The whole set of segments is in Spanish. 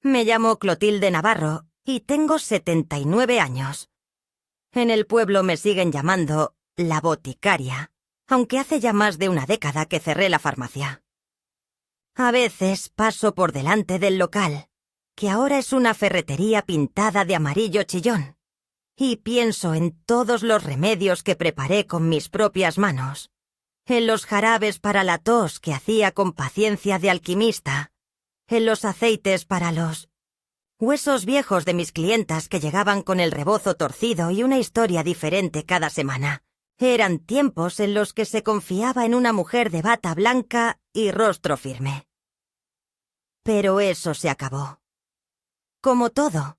Me llamo Clotilde Navarro y tengo 79 años. En el pueblo me siguen llamando la boticaria, aunque hace ya más de una década que cerré la farmacia. A veces paso por delante del local, que ahora es una ferretería pintada de amarillo chillón, y pienso en todos los remedios que preparé con mis propias manos, en los jarabes para la tos que hacía con paciencia de alquimista, en los aceites para los huesos viejos de mis clientas que llegaban con el rebozo torcido y una historia diferente cada semana. Eran tiempos en los que se confiaba en una mujer de bata blanca y rostro firme. Pero eso se acabó. Como todo.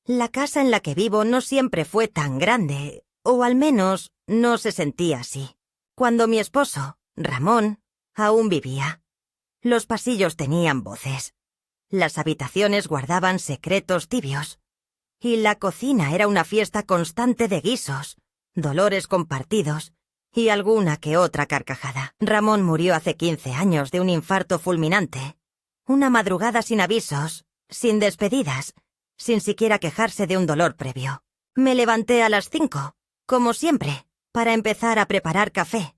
La casa en la que vivo no siempre fue tan grande, o al menos no se sentía así. Cuando mi esposo, Ramón, aún vivía. Los pasillos tenían voces. Las habitaciones guardaban secretos tibios. Y la cocina era una fiesta constante de guisos, dolores compartidos y alguna que otra carcajada. Ramón murió hace 15 años de un infarto fulminante. Una madrugada sin avisos, sin despedidas, sin siquiera quejarse de un dolor previo. Me levanté a las 5, como siempre, para empezar a preparar café.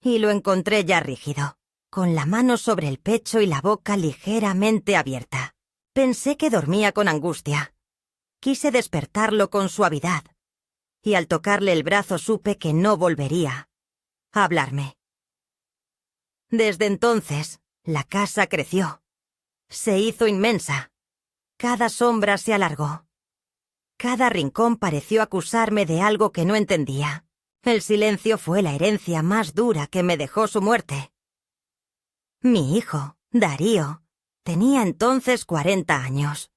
Y lo encontré ya rígido, con la mano sobre el pecho y la boca ligeramente abierta. Pensé que dormía con angustia. Quise despertarlo con suavidad. Y al tocarle el brazo supe que no volvería a hablarme. Desde entonces, la casa creció. Se hizo inmensa. Cada sombra se alargó. Cada rincón pareció acusarme de algo que no entendía. El silencio fue la herencia más dura que me dejó su muerte. Mi hijo, Darío, tenía entonces 40 años.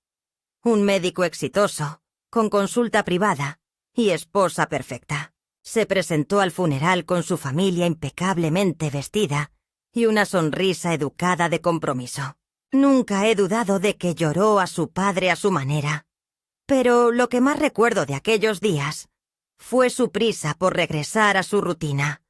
Un médico exitoso, con consulta privada y esposa perfecta. Se presentó al funeral con su familia impecablemente vestida y una sonrisa educada de compromiso. Nunca he dudado de que lloró a su padre a su manera. Pero lo que más recuerdo de aquellos días fue su prisa por regresar a su rutina,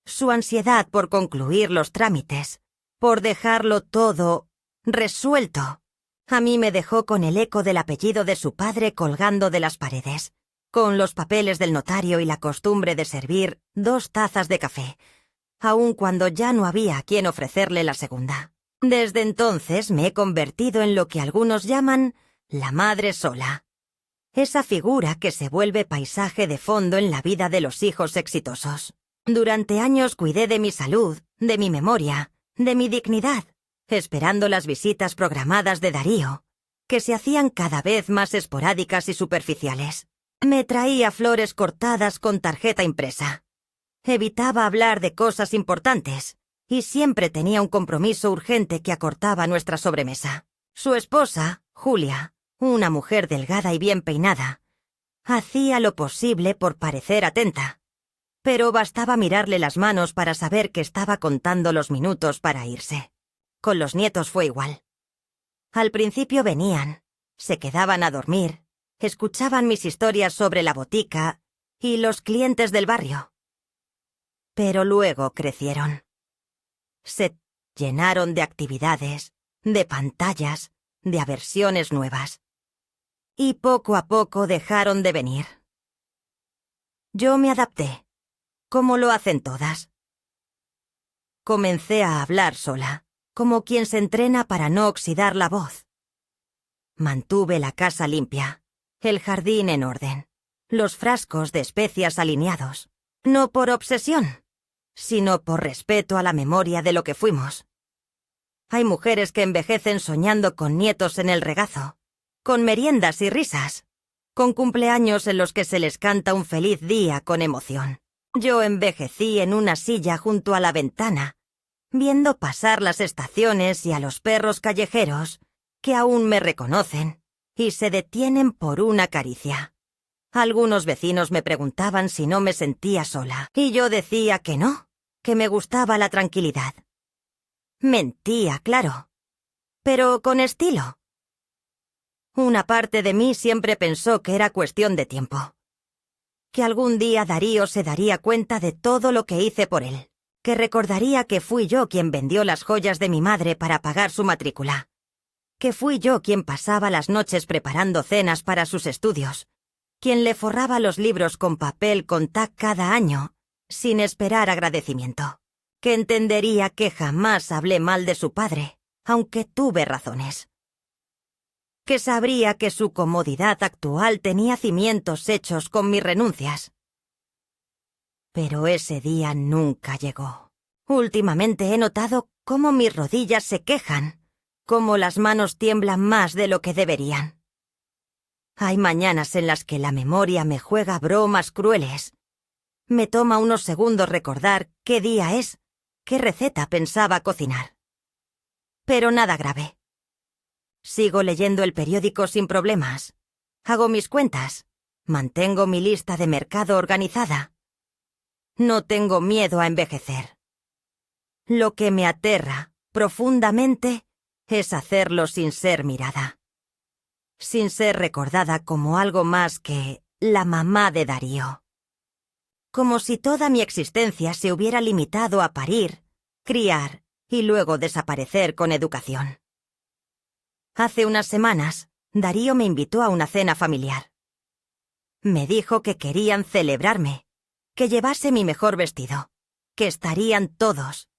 su ansiedad por concluir los trámites, por dejarlo todo resuelto. A mí me dejó con el eco del apellido de su padre colgando de las paredes, con los papeles del notario y la costumbre de servir 2 tazas de café, aun cuando ya no había a quien ofrecerle la segunda. Desde entonces me he convertido en lo que algunos llaman la madre sola. Esa figura que se vuelve paisaje de fondo en la vida de los hijos exitosos. Durante años cuidé de mi salud, de mi memoria, de mi dignidad, esperando las visitas programadas de Darío, que se hacían cada vez más esporádicas y superficiales. Me traía flores cortadas con tarjeta impresa. Evitaba hablar de cosas importantes, y siempre tenía un compromiso urgente que acortaba nuestra sobremesa. Su esposa, Julia, una mujer delgada y bien peinada, hacía lo posible por parecer atenta, pero bastaba mirarle las manos para saber que estaba contando los minutos para irse. Con los nietos fue igual. Al principio venían, se quedaban a dormir, escuchaban mis historias sobre la botica y los clientes del barrio. Pero luego crecieron. Se llenaron de actividades, de pantallas, de aversiones nuevas. Y poco a poco dejaron de venir. Yo me adapté, como lo hacen todas. Comencé a hablar sola, como quien se entrena para no oxidar la voz. Mantuve la casa limpia, el jardín en orden, los frascos de especias alineados, no por obsesión, sino por respeto a la memoria de lo que fuimos. Hay mujeres que envejecen soñando con nietos en el regazo, con meriendas y risas, con cumpleaños en los que se les canta un feliz día con emoción. Yo envejecí en una silla junto a la ventana, viendo pasar las estaciones y a los perros callejeros que aún me reconocen y se detienen por una caricia. Algunos vecinos me preguntaban si no me sentía sola, y yo decía que no, que me gustaba la tranquilidad. Mentía, claro, pero con estilo. Una parte de mí siempre pensó que era cuestión de tiempo, que algún día Darío se daría cuenta de todo lo que hice por él, que recordaría que fui yo quien vendió las joyas de mi madre para pagar su matrícula. que fui yo quien pasaba las noches preparando cenas para sus estudios, quien le forraba los libros con papel contact cada año, sin esperar agradecimiento, que entendería que jamás hablé mal de su padre, aunque tuve razones, que sabría que su comodidad actual tenía cimientos hechos con mis renuncias. Pero ese día nunca llegó. Últimamente he notado cómo mis rodillas se quejan, cómo las manos tiemblan más de lo que deberían. Hay mañanas en las que la memoria me juega bromas crueles. Me toma unos segundos recordar qué día es, qué receta pensaba cocinar. Pero nada grave. Sigo leyendo el periódico sin problemas. Hago mis cuentas. Mantengo mi lista de mercado organizada. No tengo miedo a envejecer. Lo que me aterra profundamente es hacerlo sin ser mirada. Sin ser recordada como algo más que la mamá de Darío. Como si toda mi existencia se hubiera limitado a parir, criar y luego desaparecer con educación. Hace unas semanas, Darío me invitó a una cena familiar. Me dijo que querían celebrarme, que llevase mi mejor vestido, que estarían todos.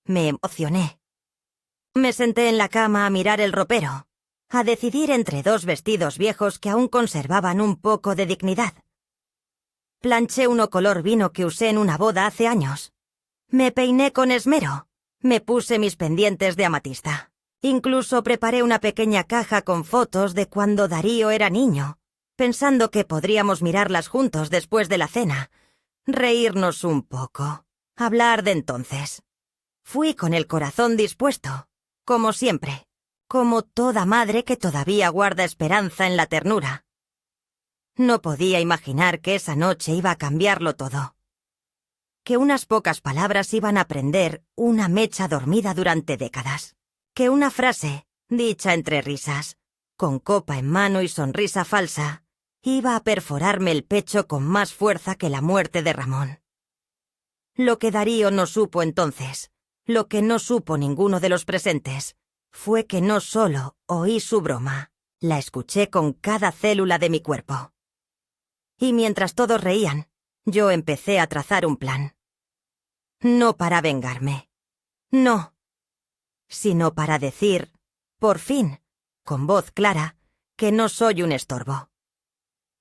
Me emocioné. Me senté en la cama a mirar el ropero, a decidir entre dos vestidos viejos que aún conservaban un poco de dignidad. Planché uno color vino que usé en una boda hace años. Me peiné con esmero. Me puse mis pendientes de amatista. Incluso preparé una pequeña caja con fotos de cuando Darío era niño, pensando que podríamos mirarlas juntos después de la cena, reírnos un poco, hablar de entonces. Fui con el corazón dispuesto, como siempre, como toda madre que todavía guarda esperanza en la ternura. No podía imaginar que esa noche iba a cambiarlo todo. Que unas pocas palabras iban a prender una mecha dormida durante décadas. Que una frase, dicha entre risas, con copa en mano y sonrisa falsa, iba a perforarme el pecho con más fuerza que la muerte de Ramón. Lo que Darío no supo entonces, lo que no supo ninguno de los presentes, fue que no solo oí su broma, la escuché con cada célula de mi cuerpo. Y mientras todos reían, yo empecé a trazar un plan. No para vengarme. No. Sino para decir, por fin, con voz clara, que no soy un estorbo.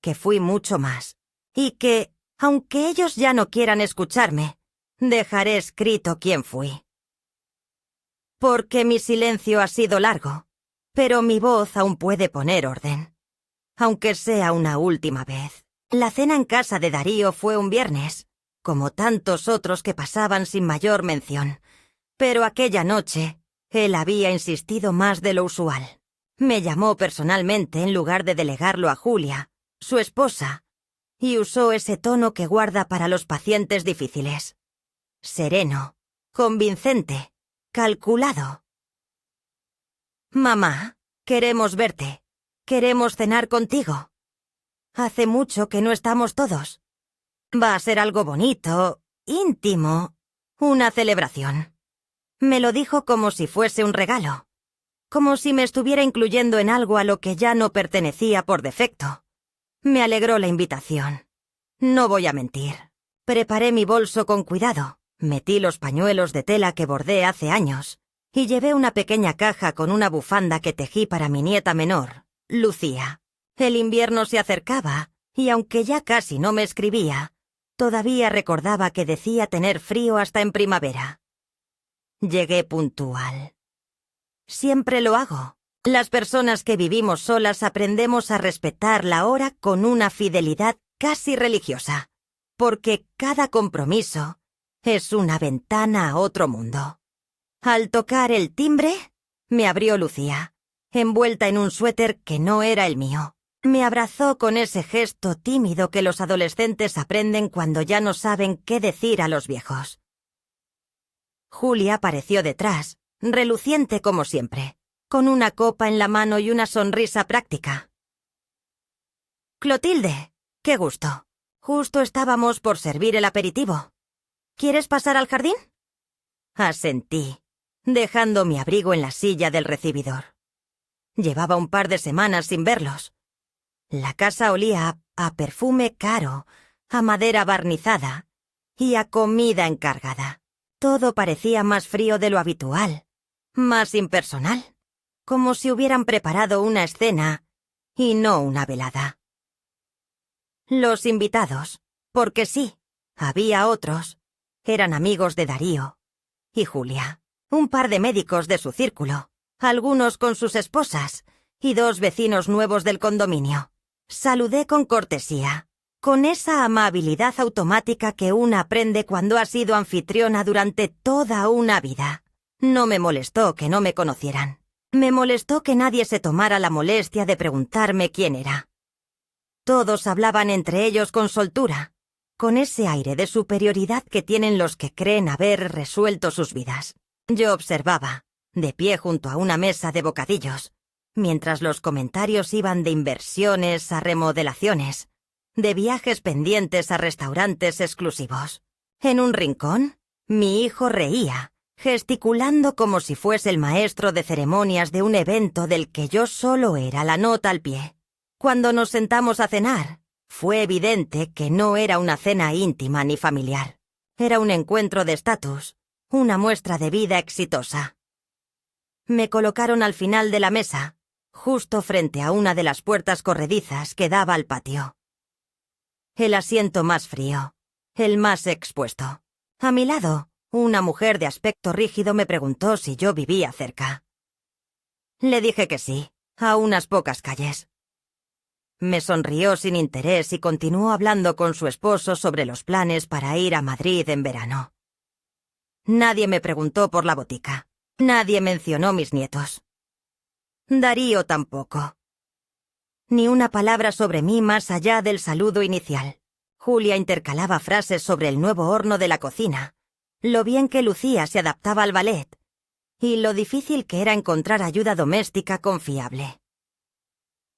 Que fui mucho más. Y que, aunque ellos ya no quieran escucharme, dejaré escrito quién fui. Porque mi silencio ha sido largo, pero mi voz aún puede poner orden. Aunque sea una última vez. La cena en casa de Darío fue un viernes, como tantos otros que pasaban sin mayor mención. Pero aquella noche, él había insistido más de lo usual. Me llamó personalmente en lugar de delegarlo a Julia, su esposa, y usó ese tono que guarda para los pacientes difíciles. Sereno, convincente, calculado. Mamá, queremos verte. Queremos cenar contigo. Hace mucho que no estamos todos. Va a ser algo bonito, íntimo, una celebración. Me lo dijo como si fuese un regalo, como si me estuviera incluyendo en algo a lo que ya no pertenecía por defecto. Me alegró la invitación. No voy a mentir. Preparé mi bolso con cuidado, metí los pañuelos de tela que bordé hace años, y llevé una pequeña caja con una bufanda que tejí para mi nieta menor, Lucía. El invierno se acercaba, y aunque ya casi no me escribía, todavía recordaba que decía tener frío hasta en primavera. Llegué puntual. Siempre lo hago. Las personas que vivimos solas aprendemos a respetar la hora con una fidelidad casi religiosa, porque cada compromiso es una ventana a otro mundo. Al tocar el timbre, me abrió Lucía, envuelta en un suéter que no era el mío. Me abrazó con ese gesto tímido que los adolescentes aprenden cuando ya no saben qué decir a los viejos. Julia apareció detrás, reluciente como siempre, con una copa en la mano y una sonrisa práctica. «Clotilde, qué gusto. Justo estábamos por servir el aperitivo. ¿Quieres pasar al jardín?» Asentí, dejando mi abrigo en la silla del recibidor. Llevaba un par de semanas sin verlos. La casa olía a perfume caro, a madera barnizada y a comida encargada. Todo parecía más frío de lo habitual, más impersonal, como si hubieran preparado una escena y no una velada. Los invitados, porque sí, había otros, eran amigos de Darío y Julia, un par de médicos de su círculo, algunos con sus esposas y 2 vecinos nuevos del condominio. Saludé con cortesía, con esa amabilidad automática que una aprende cuando ha sido anfitriona durante toda una vida. No me molestó que no me conocieran. Me molestó que nadie se tomara la molestia de preguntarme quién era. Todos hablaban entre ellos con soltura, con ese aire de superioridad que tienen los que creen haber resuelto sus vidas. Yo observaba, de pie junto a una mesa de bocadillos, mientras los comentarios iban de inversiones a remodelaciones, de viajes pendientes a restaurantes exclusivos. En un rincón, mi hijo reía, gesticulando como si fuese el maestro de ceremonias de un evento del que yo solo era la nota al pie. Cuando nos sentamos a cenar, fue evidente que no era una cena íntima ni familiar. Era un encuentro de estatus, una muestra de vida exitosa. Me colocaron al final de la mesa, justo frente a una de las puertas corredizas que daba al patio. El asiento más frío, el más expuesto. A mi lado, una mujer de aspecto rígido me preguntó si yo vivía cerca. Le dije que sí, a unas pocas calles. Me sonrió sin interés y continuó hablando con su esposo sobre los planes para ir a Madrid en verano. Nadie me preguntó por la botica. Nadie mencionó mis nietos. Darío tampoco. Ni una palabra sobre mí más allá del saludo inicial. Julia intercalaba frases sobre el nuevo horno de la cocina, lo bien que Lucía se adaptaba al ballet y lo difícil que era encontrar ayuda doméstica confiable.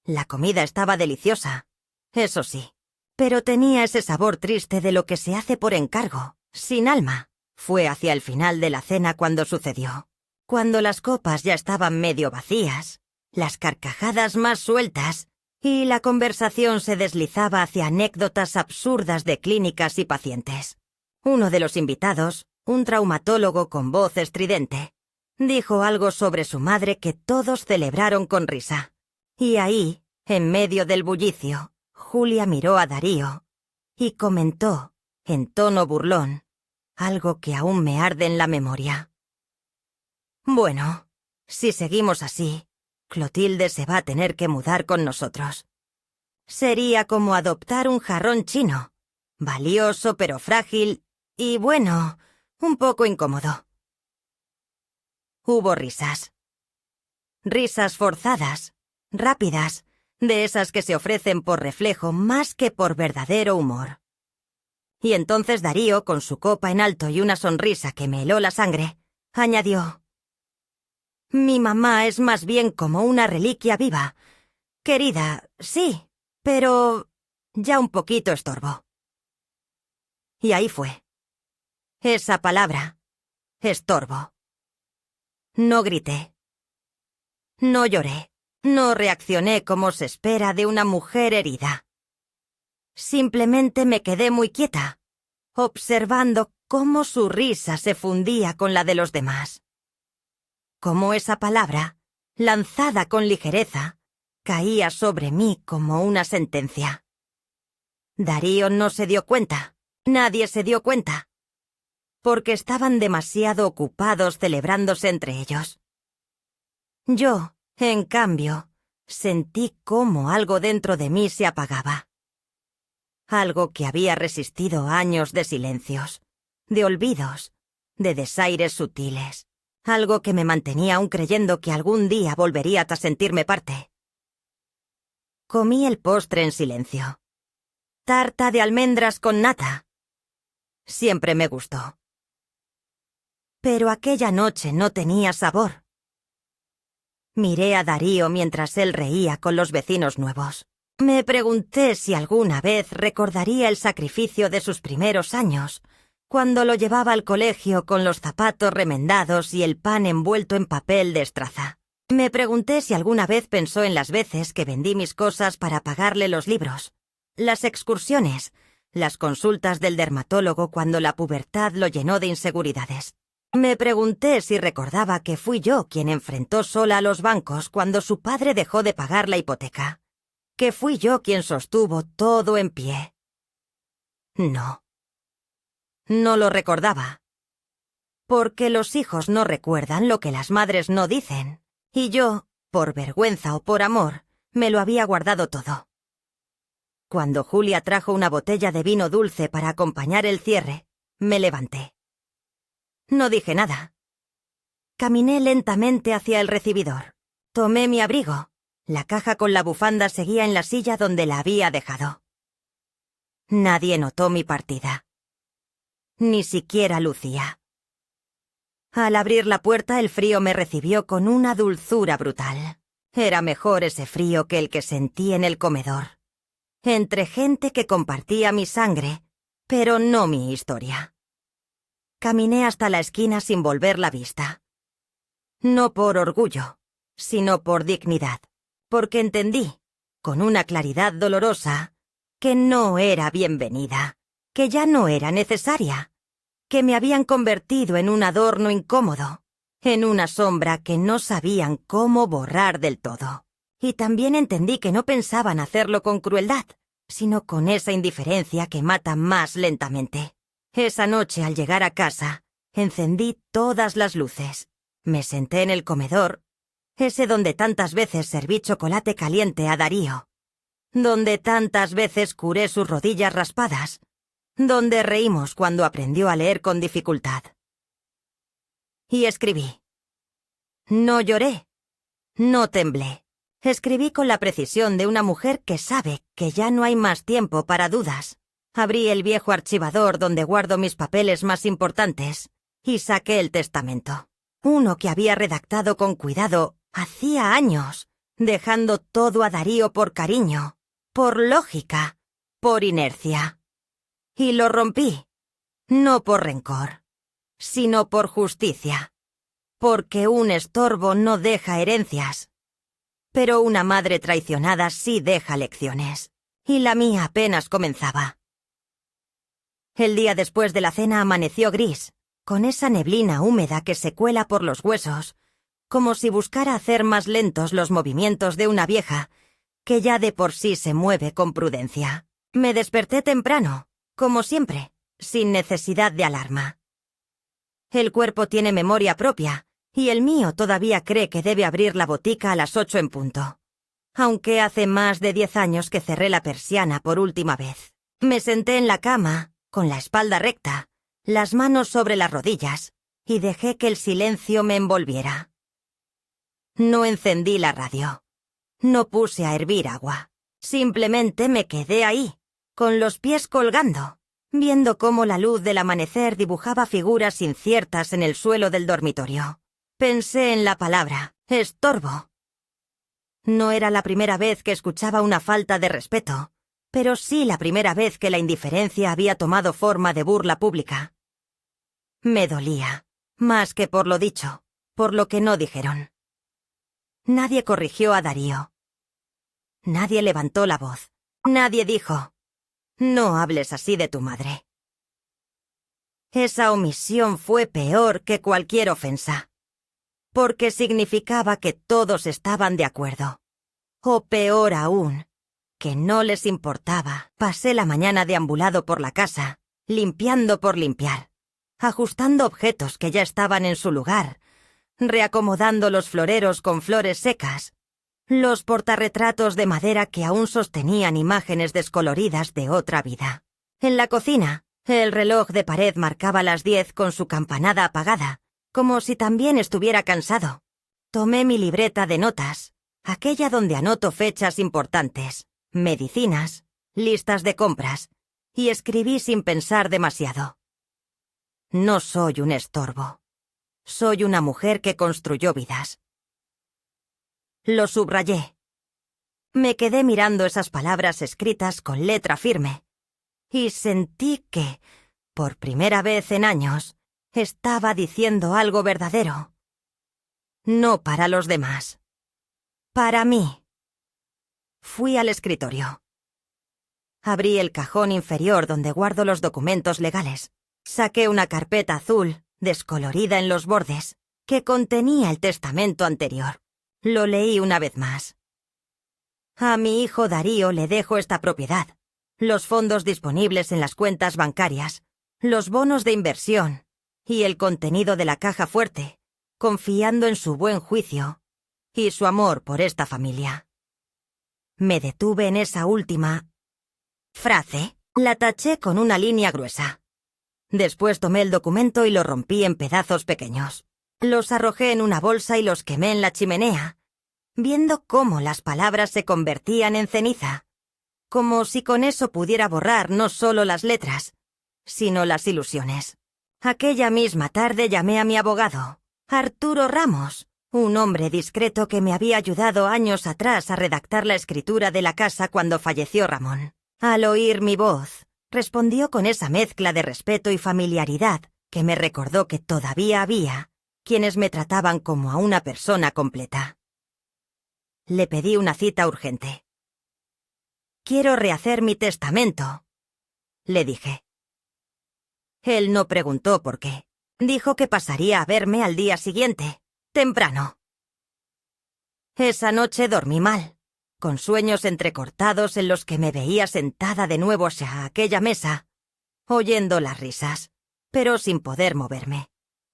La comida estaba deliciosa, eso sí, pero tenía ese sabor triste de lo que se hace por encargo, sin alma. Fue hacia el final de la cena cuando sucedió. Cuando las copas ya estaban medio vacías, las carcajadas más sueltas y la conversación se deslizaba hacia anécdotas absurdas de clínicas y pacientes. Uno de los invitados, un traumatólogo con voz estridente, dijo algo sobre su madre que todos celebraron con risa. Y ahí, en medio del bullicio, Julia miró a Darío y comentó, en tono burlón, algo que aún me arde en la memoria. Bueno, si seguimos así, Clotilde se va a tener que mudar con nosotros. Sería como adoptar un jarrón chino, valioso pero frágil y, bueno, un poco incómodo. Hubo risas. Risas forzadas, rápidas, de esas que se ofrecen por reflejo más que por verdadero humor. Y entonces Darío, con su copa en alto y una sonrisa que me heló la sangre, añadió: «Mi mamá es más bien como una reliquia viva. Querida, sí, pero ya un poquito estorbo». Y ahí fue. Esa palabra, estorbo. No grité. No lloré. No reaccioné como se espera de una mujer herida. Simplemente me quedé muy quieta, observando cómo su risa se fundía con la de los demás. Cómo esa palabra, lanzada con ligereza, caía sobre mí como una sentencia. Darío no se dio cuenta, nadie se dio cuenta, porque estaban demasiado ocupados celebrándose entre ellos. Yo, en cambio, sentí cómo algo dentro de mí se apagaba. Algo que había resistido años de silencios, de olvidos, de desaires sutiles. Algo que me mantenía aún creyendo que algún día volvería a sentirme parte. Comí el postre en silencio. Tarta de almendras con nata. Siempre me gustó. Pero aquella noche no tenía sabor. Miré a Darío mientras él reía con los vecinos nuevos. Me pregunté si alguna vez recordaría el sacrificio de sus primeros años, cuando lo llevaba al colegio con los zapatos remendados y el pan envuelto en papel de estraza. Me pregunté si alguna vez pensó en las veces que vendí mis cosas para pagarle los libros, las excursiones, las consultas del dermatólogo cuando la pubertad lo llenó de inseguridades. Me pregunté si recordaba que fui yo quien enfrentó sola a los bancos cuando su padre dejó de pagar la hipoteca, que fui yo quien sostuvo todo en pie. No. No lo recordaba. Porque los hijos no recuerdan lo que las madres no dicen, y yo, por vergüenza o por amor, me lo había guardado todo. Cuando Julia trajo una botella de vino dulce para acompañar el cierre, me levanté. No dije nada. Caminé lentamente hacia el recibidor. Tomé mi abrigo. La caja con la bufanda seguía en la silla donde la había dejado. Nadie notó mi partida. Ni siquiera Lucía. Al abrir la puerta, el frío me recibió con una dulzura brutal. Era mejor ese frío que el que sentí en el comedor, entre gente que compartía mi sangre, pero no mi historia. Caminé hasta la esquina sin volver la vista. No por orgullo, sino por dignidad, porque entendí, con una claridad dolorosa, que no era bienvenida, que ya no era necesaria, que me habían convertido en un adorno incómodo, en una sombra que no sabían cómo borrar del todo. Y también entendí que no pensaban hacerlo con crueldad, sino con esa indiferencia que mata más lentamente. Esa noche, al llegar a casa, encendí todas las luces. Me senté en el comedor, ese donde tantas veces serví chocolate caliente a Darío, donde tantas veces curé sus rodillas raspadas, donde reímos cuando aprendió a leer con dificultad. Y escribí. No lloré, no temblé. Escribí con la precisión de una mujer que sabe que ya no hay más tiempo para dudas. Abrí el viejo archivador donde guardo mis papeles más importantes y saqué el testamento. Uno que había redactado con cuidado hacía años, dejando todo a Darío por cariño, por lógica, por inercia. Y lo rompí, no por rencor, sino por justicia, porque un estorbo no deja herencias. Pero una madre traicionada sí deja lecciones, y la mía apenas comenzaba. El día después de la cena amaneció gris, con esa neblina húmeda que se cuela por los huesos, como si buscara hacer más lentos los movimientos de una vieja, que ya de por sí se mueve con prudencia. Me desperté temprano, como siempre, sin necesidad de alarma. El cuerpo tiene memoria propia, y el mío todavía cree que debe abrir la botica a las 8 en punto. Aunque hace más de 10 años que cerré la persiana por última vez. Me senté en la cama, con la espalda recta, las manos sobre las rodillas, y dejé que el silencio me envolviera. No encendí la radio. No puse a hervir agua. Simplemente me quedé ahí, con los pies colgando, viendo cómo la luz del amanecer dibujaba figuras inciertas en el suelo del dormitorio. Pensé en la palabra estorbo. No era la primera vez que escuchaba una falta de respeto, pero sí la primera vez que la indiferencia había tomado forma de burla pública. Me dolía, más que por lo dicho, por lo que no dijeron. Nadie corrigió a Darío. Nadie levantó la voz. Nadie dijo: no hables así de tu madre. Esa omisión fue peor que cualquier ofensa, porque significaba que todos estaban de acuerdo. O peor aún, que no les importaba. Pasé la mañana deambulado por la casa, limpiando por limpiar, ajustando objetos que ya estaban en su lugar, reacomodando los floreros con flores secas, los portarretratos de madera que aún sostenían imágenes descoloridas de otra vida. En la cocina, el reloj de pared marcaba las 10 con su campanada apagada, como si también estuviera cansado. Tomé mi libreta de notas, aquella donde anoto fechas importantes, medicinas, listas de compras, y escribí sin pensar demasiado. No soy un estorbo. Soy una mujer que construyó vidas. Lo subrayé. Me quedé mirando esas palabras escritas con letra firme, y sentí que, por primera vez en años, estaba diciendo algo verdadero. No para los demás, Para mí. Fui al escritorio. Abrí el cajón inferior donde guardo los documentos legales. Saqué una carpeta azul, descolorida en los bordes, que contenía el testamento anterior. Lo leí una vez más. A mi hijo Darío le dejo esta propiedad, los fondos disponibles en las cuentas bancarias, los bonos de inversión y el contenido de la caja fuerte, confiando en su buen juicio y su amor por esta familia. Me detuve en esa última frase. La taché con una línea gruesa. Después tomé el documento y lo rompí en pedazos pequeños. Los arrojé en una bolsa y los quemé en la chimenea, viendo cómo las palabras se convertían en ceniza, como si con eso pudiera borrar no solo las letras, sino las ilusiones. Aquella misma tarde llamé a mi abogado, Arturo Ramos, un hombre discreto que me había ayudado años atrás a redactar la escritura de la casa cuando falleció Ramón. Al oír mi voz, respondió con esa mezcla de respeto y familiaridad que me recordó que todavía había quienes me trataban como a una persona completa. Le pedí una cita urgente. «Quiero rehacer mi testamento», le dije. Él no preguntó por qué. Dijo que pasaría a verme al día siguiente, temprano. Esa noche dormí mal, con sueños entrecortados en los que me veía sentada de nuevo a aquella mesa, oyendo las risas, pero sin poder moverme,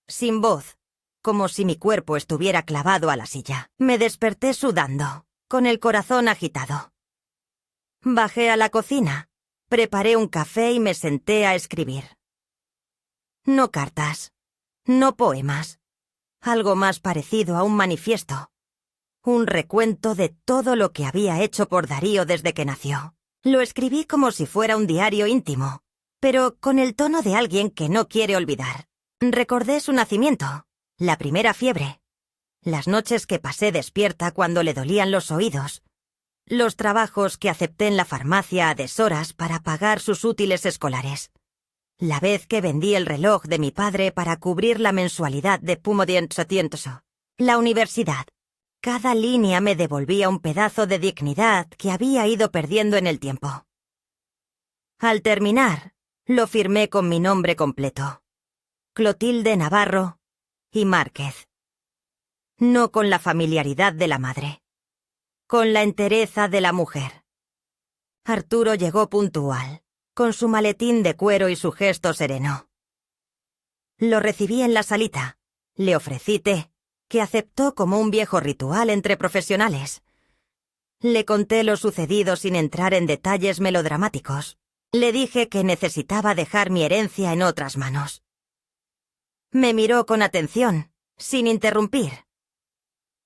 sin voz, como si mi cuerpo estuviera clavado a la silla. Me desperté sudando, con el corazón agitado. Bajé a la cocina, preparé un café y me senté a escribir. No cartas, no poemas, algo más parecido a un manifiesto, un recuento de todo lo que había hecho por Darío desde que nació. Lo escribí como si fuera un diario íntimo, pero con el tono de alguien que no quiere olvidar. Recordé su nacimiento, la primera fiebre, las noches que pasé despierta cuando le dolían los oídos, los trabajos que acepté en la farmacia a deshoras para pagar sus útiles escolares, la vez que vendí el reloj de mi padre para cubrir la mensualidad de Pumodiensotientoso, la universidad. Cada línea me devolvía un pedazo de dignidad que había ido perdiendo en el tiempo. Al terminar, lo firmé con mi nombre completo: Clotilde Navarro y Márquez. No con la familiaridad de la madre, con la entereza de la mujer. Arturo llegó puntual, con su maletín de cuero y su gesto sereno. Lo recibí en la salita, le ofrecí té, que aceptó como un viejo ritual entre profesionales. Le conté lo sucedido sin entrar en detalles melodramáticos. Le dije que necesitaba dejar mi herencia en otras manos. Me miró con atención, sin interrumpir.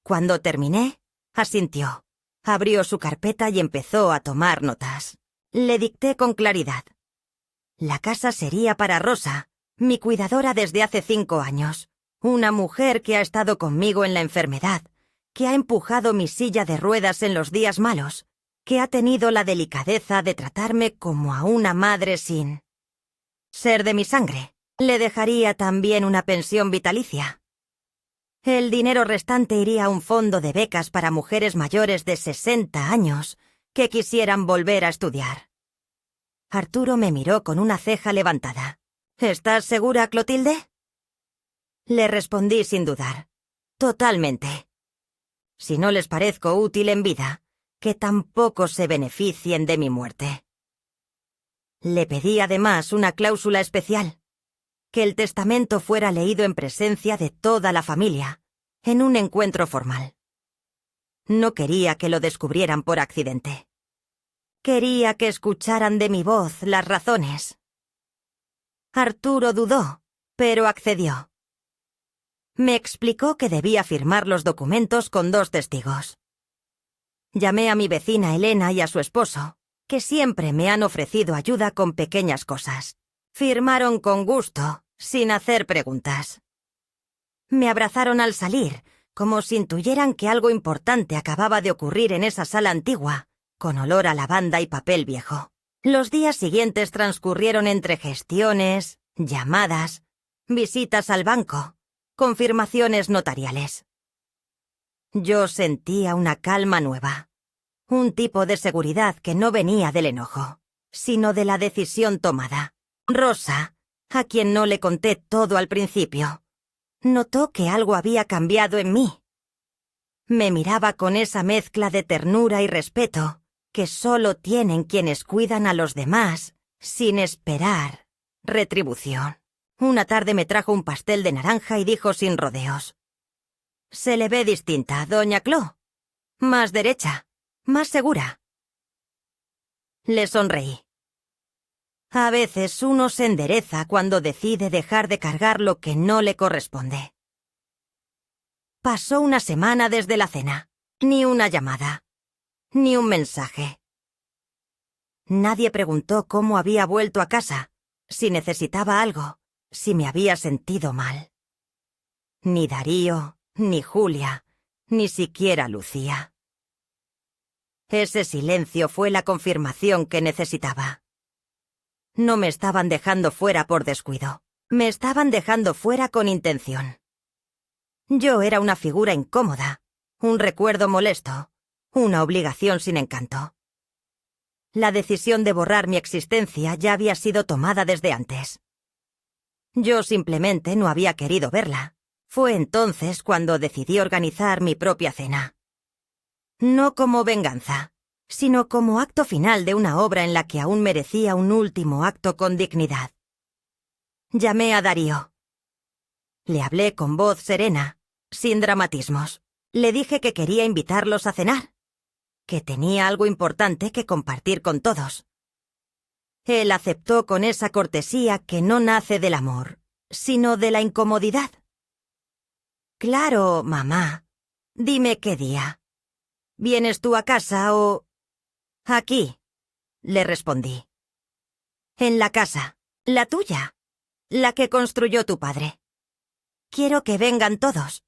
Cuando terminé, asintió, abrió su carpeta y empezó a tomar notas. Le dicté con claridad. La casa sería para Rosa, mi cuidadora desde hace 5 años, una mujer que ha estado conmigo en la enfermedad, que ha empujado mi silla de ruedas en los días malos, que ha tenido la delicadeza de tratarme como a una madre sin ser de mi sangre. Le dejaría también una pensión vitalicia. El dinero restante iría a un fondo de becas para mujeres mayores de 60 años que quisieran volver a estudiar. Arturo me miró con una ceja levantada. ¿Estás segura, Clotilde? Le respondí sin dudar. Totalmente. Si no les parezco útil en vida, que tampoco se beneficien de mi muerte. Le pedí además una cláusula especial: que el testamento fuera leído en presencia de toda la familia, en un encuentro formal. No quería que lo descubrieran por accidente. Quería que escucharan de mi voz las razones. Arturo dudó, pero accedió. Me explicó que debía firmar los documentos con 2 testigos. Llamé a mi vecina Elena y a su esposo, que siempre me han ofrecido ayuda con pequeñas cosas. Firmaron con gusto, sin hacer preguntas. Me abrazaron al salir, como si intuyeran que algo importante acababa de ocurrir en esa sala antigua, con olor a lavanda y papel viejo. Los días siguientes transcurrieron entre gestiones, llamadas, visitas al banco, confirmaciones notariales. Yo sentía una calma nueva, un tipo de seguridad que no venía del enojo, sino de la decisión tomada. Rosa, a quien no le conté todo al principio, notó que algo había cambiado en mí. Me miraba con esa mezcla de ternura y respeto que solo tienen quienes cuidan a los demás sin esperar retribución. Una tarde me trajo un pastel de naranja y dijo sin rodeos: «Se le ve distinta, doña Clo. Más derecha, más segura». Le sonreí. A veces uno se endereza cuando decide dejar de cargar lo que no le corresponde. Pasó una semana desde la cena. Ni una llamada. Ni un mensaje. Nadie preguntó cómo había vuelto a casa, si necesitaba algo, si me había sentido mal. Ni Darío, ni Julia, ni siquiera Lucía. Ese silencio fue la confirmación que necesitaba. No me estaban dejando fuera por descuido. Me estaban dejando fuera con intención. Yo era una figura incómoda, un recuerdo molesto, una obligación sin encanto. La decisión de borrar mi existencia ya había sido tomada desde antes. Yo simplemente no había querido verla. Fue entonces cuando decidí organizar mi propia cena. No como venganza, sino como acto final de una obra en la que aún merecía un último acto con dignidad. Llamé a Darío. Le hablé con voz serena, sin dramatismos. Le dije que quería invitarlos a cenar, que tenía algo importante que compartir con todos. Él aceptó con esa cortesía que no nace del amor, sino de la incomodidad. «Claro, mamá. Dime qué día. ¿Vienes tú a casa o...?» «Aquí», le respondí. «En la casa, la tuya, la que construyó tu padre. Quiero que vengan todos».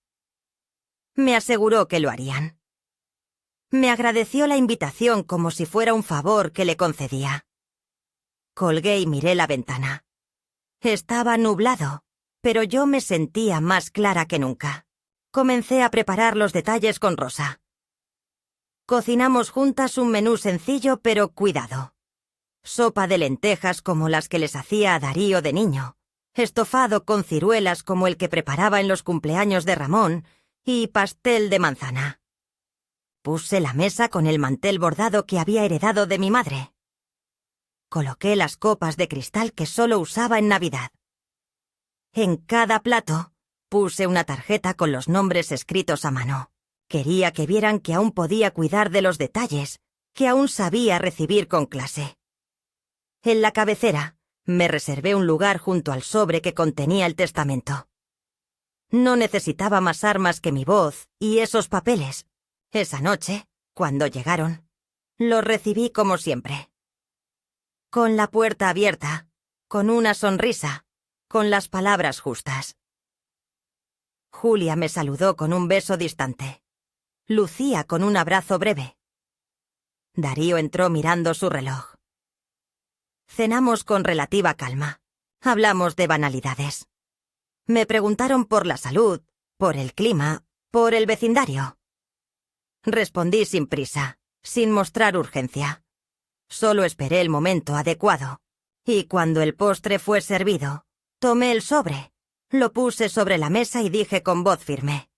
Me aseguró que lo harían. Me agradeció la invitación como si fuera un favor que le concedía. Colgué y miré la ventana. Estaba nublado, pero yo me sentía más clara que nunca. Comencé a preparar los detalles con Rosa. Cocinamos juntas un menú sencillo pero cuidado. Sopa de lentejas como las que les hacía a Darío de niño, estofado con ciruelas como el que preparaba en los cumpleaños de Ramón y pastel de manzana. Puse la mesa con el mantel bordado que había heredado de mi madre. Coloqué las copas de cristal que solo usaba en Navidad. En cada plato puse una tarjeta con los nombres escritos a mano. Quería que vieran que aún podía cuidar de los detalles, que aún sabía recibir con clase. En la cabecera me reservé un lugar junto al sobre que contenía el testamento. No necesitaba más armas que mi voz y esos papeles. Esa noche, cuando llegaron, los recibí como siempre. Con la puerta abierta, con una sonrisa, con las palabras justas. Julia me saludó con un beso distante. Lucía con un abrazo breve. Darío entró mirando su reloj. Cenamos con relativa calma. Hablamos de banalidades. Me preguntaron por la salud, por el clima, por el vecindario. Respondí sin prisa, sin mostrar urgencia. Solo esperé el momento adecuado, y cuando el postre fue servido, tomé el sobre, lo puse sobre la mesa y dije con voz firme: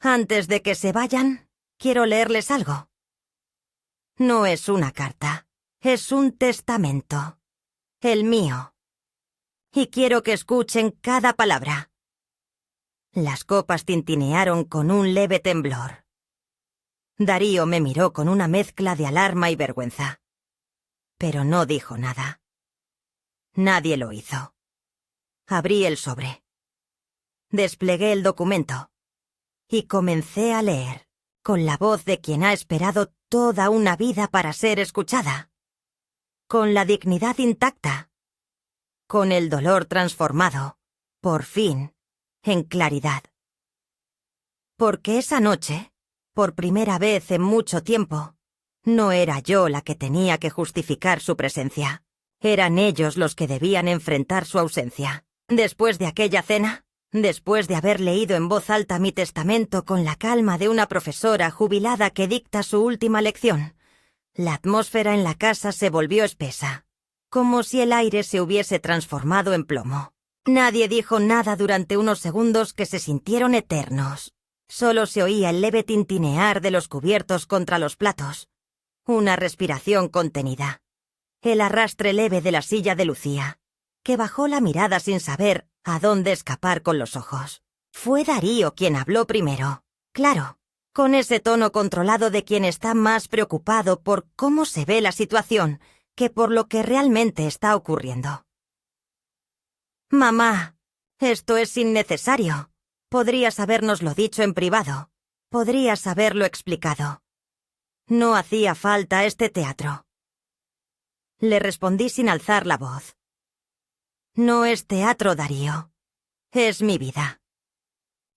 «Antes de que se vayan, quiero leerles algo. No es una carta, es un testamento, el mío. Y quiero que escuchen cada palabra». Las copas tintinearon con un leve temblor. Darío me miró con una mezcla de alarma y vergüenza. Pero no dijo nada. Nadie lo hizo. Abrí el sobre. Desplegué el documento. Y comencé a leer, con la voz de quien ha esperado toda una vida para ser escuchada. Con la dignidad intacta. Con el dolor transformado, por fin, en claridad. Porque esa noche, por primera vez en mucho tiempo, no era yo la que tenía que justificar su presencia. Eran ellos los que debían enfrentar su ausencia. Después de aquella cena, Después de haber leído en voz alta mi testamento con la calma de una profesora jubilada que dicta su última lección, la atmósfera en la casa se volvió espesa, como si el aire se hubiese transformado en plomo. Nadie dijo nada durante unos segundos que se sintieron eternos. Solo se oía el leve tintinear de los cubiertos contra los platos, una respiración contenida, el arrastre leve de la silla de Lucía, que bajó la mirada sin saber a dónde escapar con los ojos. Fue Darío quien habló primero, claro, con ese tono controlado de quien está más preocupado por cómo se ve la situación que por lo que realmente está ocurriendo. «Mamá, esto es innecesario. Podrías habérnoslo dicho en privado. Podrías haberlo explicado. No hacía falta este teatro». Le respondí sin alzar la voz. «No es teatro, Darío. Es mi vida».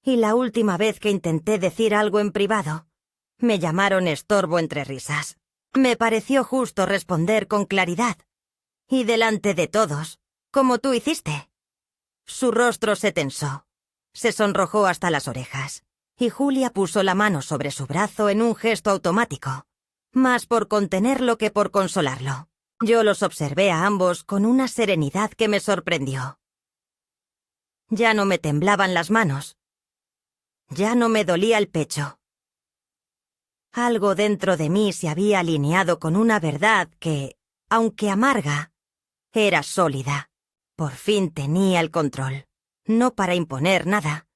Y la última vez que intenté decir algo en privado, me llamaron estorbo entre risas. Me pareció justo responder con claridad. Y delante de todos, como tú hiciste. Su rostro se tensó. Se sonrojó hasta las orejas. Y Julia puso la mano sobre su brazo en un gesto automático, más por contenerlo que por consolarlo. Yo los observé a ambos con una serenidad que me sorprendió. Ya no me temblaban las manos. Ya no me dolía el pecho. Algo dentro de mí se había alineado con una verdad que, aunque amarga, era sólida. Por fin tenía el control, no para imponer nada,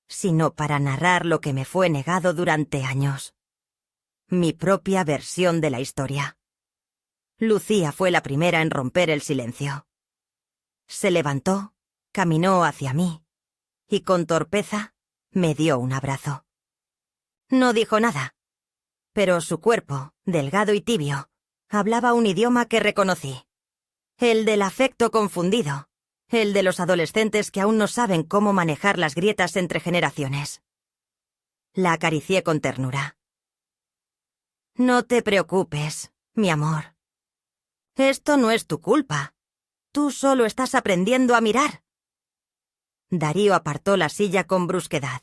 sino para narrar lo que me fue negado durante años. Mi propia versión de la historia. Lucía fue la primera en romper el silencio. Se levantó, caminó hacia mí, y con torpeza me dio un abrazo. No dijo nada, pero su cuerpo, delgado y tibio, hablaba un idioma que reconocí. El del afecto confundido, el de los adolescentes que aún no saben cómo manejar las grietas entre generaciones. La acaricié con ternura. «No te preocupes, mi amor. Esto no es tu culpa. Tú solo estás aprendiendo a mirar». Darío apartó la silla con brusquedad.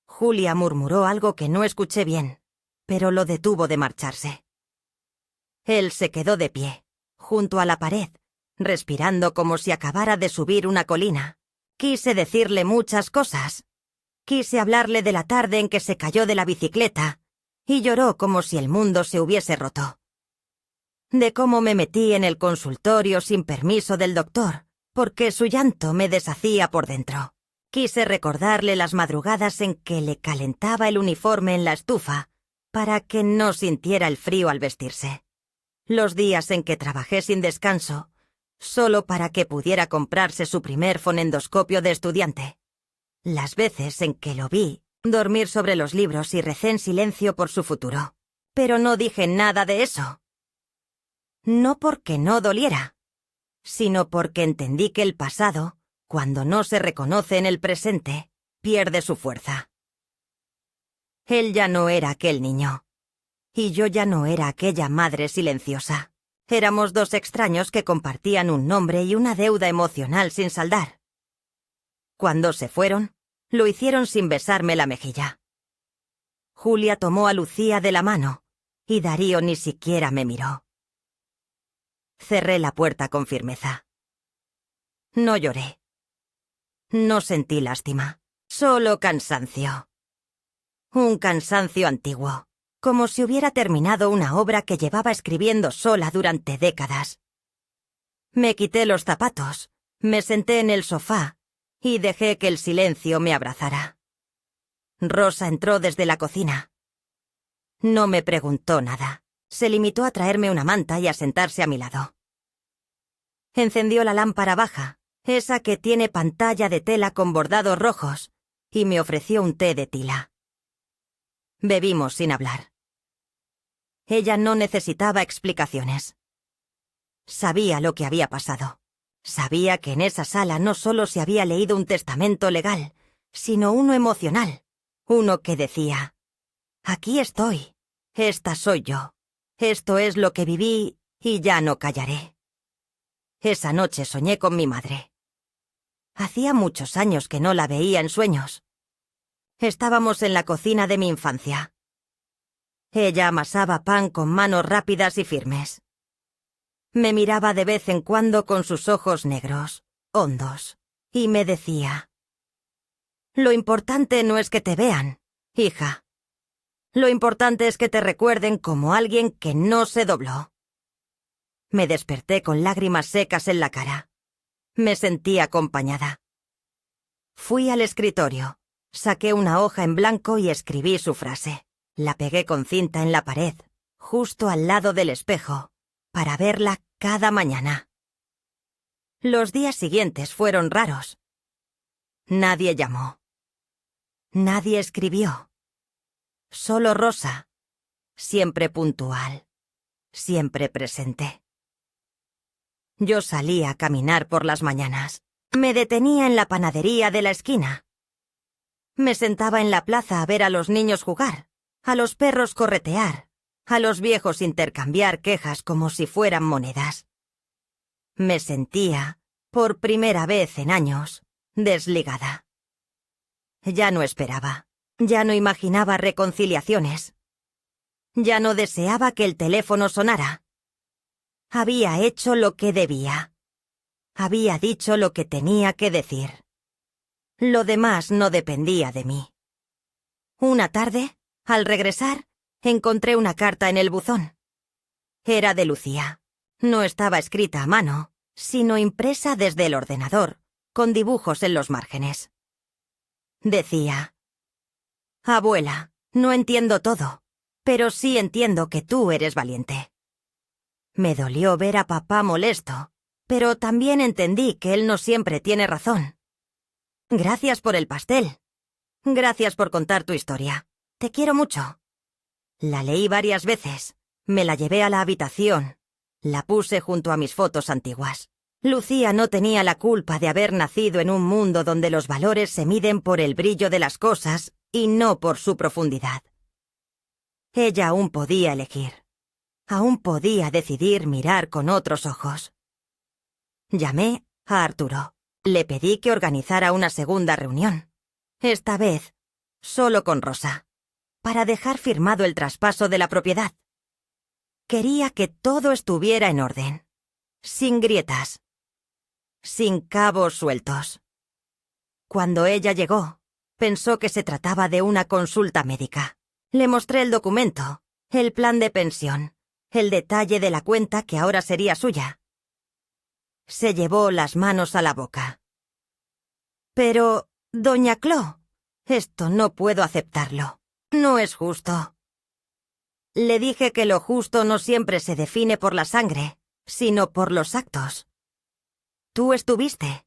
Julia murmuró algo que no escuché bien, pero lo detuvo de marcharse. Él se quedó de pie, junto a la pared, respirando como si acabara de subir una colina. Quise decirle muchas cosas. Quise hablarle de la tarde en que se cayó de la bicicleta y lloró como si el mundo se hubiese roto. De cómo me metí en el consultorio sin permiso del doctor, porque su llanto me deshacía por dentro. Quise recordarle las madrugadas en que le calentaba el uniforme en la estufa para que no sintiera el frío al vestirse. Los días en que trabajé sin descanso, solo para que pudiera comprarse su primer fonendoscopio de estudiante. Las veces en que lo vi dormir sobre los libros y recé en silencio por su futuro. Pero no dije nada de eso. No porque no doliera, sino porque entendí que el pasado, cuando no se reconoce en el presente, pierde su fuerza. Él ya no era aquel niño, y yo ya no era aquella madre silenciosa. Éramos dos extraños que compartían un nombre y una deuda emocional sin saldar. Cuando se fueron, lo hicieron sin besarme la mejilla. Julia tomó a Lucía de la mano, y Darío ni siquiera me miró. Cerré la puerta con firmeza. No lloré. No sentí lástima, solo cansancio. Un cansancio antiguo, como si hubiera terminado una obra que llevaba escribiendo sola durante décadas. Me quité los zapatos, me senté en el sofá y dejé que el silencio me abrazara. Rosa entró desde la cocina. No me preguntó nada. Se limitó a traerme una manta y a sentarse a mi lado. Encendió la lámpara baja, esa que tiene pantalla de tela con bordados rojos, y me ofreció un té de tila. Bebimos sin hablar. Ella no necesitaba explicaciones. Sabía lo que había pasado. Sabía que en esa sala no solo se había leído un testamento legal, sino uno emocional, uno que decía: «Aquí estoy, esta soy yo, esto es lo que viví y ya no callaré». Esa noche soñé con mi madre. Hacía muchos años que no la veía en sueños. Estábamos en la cocina de mi infancia. Ella amasaba pan con manos rápidas y firmes. Me miraba de vez en cuando con sus ojos negros, hondos, y me decía: «Lo importante no es que te vean, hija. Lo importante es que te recuerden como alguien que no se dobló». Me desperté con lágrimas secas en la cara. Me sentí acompañada. Fui al escritorio, saqué una hoja en blanco y escribí su frase. La pegué con cinta en la pared, justo al lado del espejo, para verla cada mañana. Los días siguientes fueron raros. Nadie llamó. Nadie escribió. Solo Rosa, siempre puntual, siempre presente. Yo salía a caminar por las mañanas. Me detenía en la panadería de la esquina. Me sentaba en la plaza a ver a los niños jugar, a los perros corretear, a los viejos intercambiar quejas como si fueran monedas. Me sentía, por primera vez en años, desligada. Ya no esperaba, ya no imaginaba reconciliaciones. Ya no deseaba que el teléfono sonara. Había hecho lo que debía. Había dicho lo que tenía que decir. Lo demás no dependía de mí. Una tarde, al regresar, encontré una carta en el buzón. Era de Lucía. No estaba escrita a mano, sino impresa desde el ordenador, con dibujos en los márgenes. Decía: «Abuela, no entiendo todo, pero sí entiendo que tú eres valiente». Me dolió ver a papá molesto, pero también entendí que él no siempre tiene razón. Gracias por el pastel. Gracias por contar tu historia. Te quiero mucho. La leí varias veces. Me la llevé a la habitación. La puse junto a mis fotos antiguas. Lucía no tenía la culpa de haber nacido en un mundo donde los valores se miden por el brillo de las cosas y no por su profundidad. Ella aún podía elegir. Aún podía decidir mirar con otros ojos. Llamé a Arturo. Le pedí que organizara una segunda reunión. Esta vez, solo con Rosa, para dejar firmado el traspaso de la propiedad. Quería que todo estuviera en orden, sin grietas, sin cabos sueltos. Cuando ella llegó, pensó que se trataba de una consulta médica. Le mostré el documento, el plan de pensión, el detalle de la cuenta que ahora sería suya. Se llevó las manos a la boca. «Pero, doña Clo, esto no puedo aceptarlo. No es justo». Le dije que lo justo no siempre se define por la sangre, sino por los actos. Tú estuviste.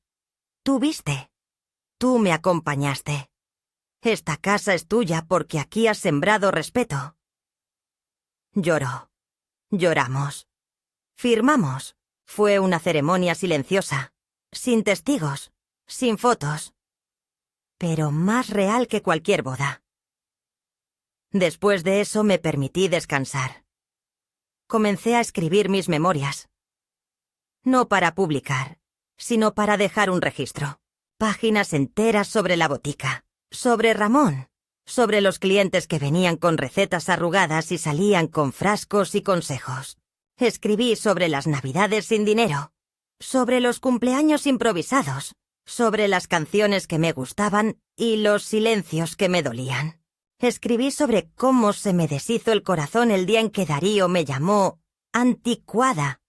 Tú viste. Tú me acompañaste. Esta casa es tuya porque aquí has sembrado respeto. Lloró. Lloramos. Firmamos. Fue una ceremonia silenciosa, sin testigos, sin fotos, pero más real que cualquier boda. Después de eso me permití descansar. Comencé a escribir mis memorias. No para publicar, sino para dejar un registro. Páginas enteras sobre la botica, sobre Ramón, sobre los clientes que venían con recetas arrugadas y salían con frascos y consejos. Escribí sobre las navidades sin dinero, sobre los cumpleaños improvisados, sobre las canciones que me gustaban y los silencios que me dolían. Escribí sobre cómo se me deshizo el corazón el día en que Darío me llamó anticuada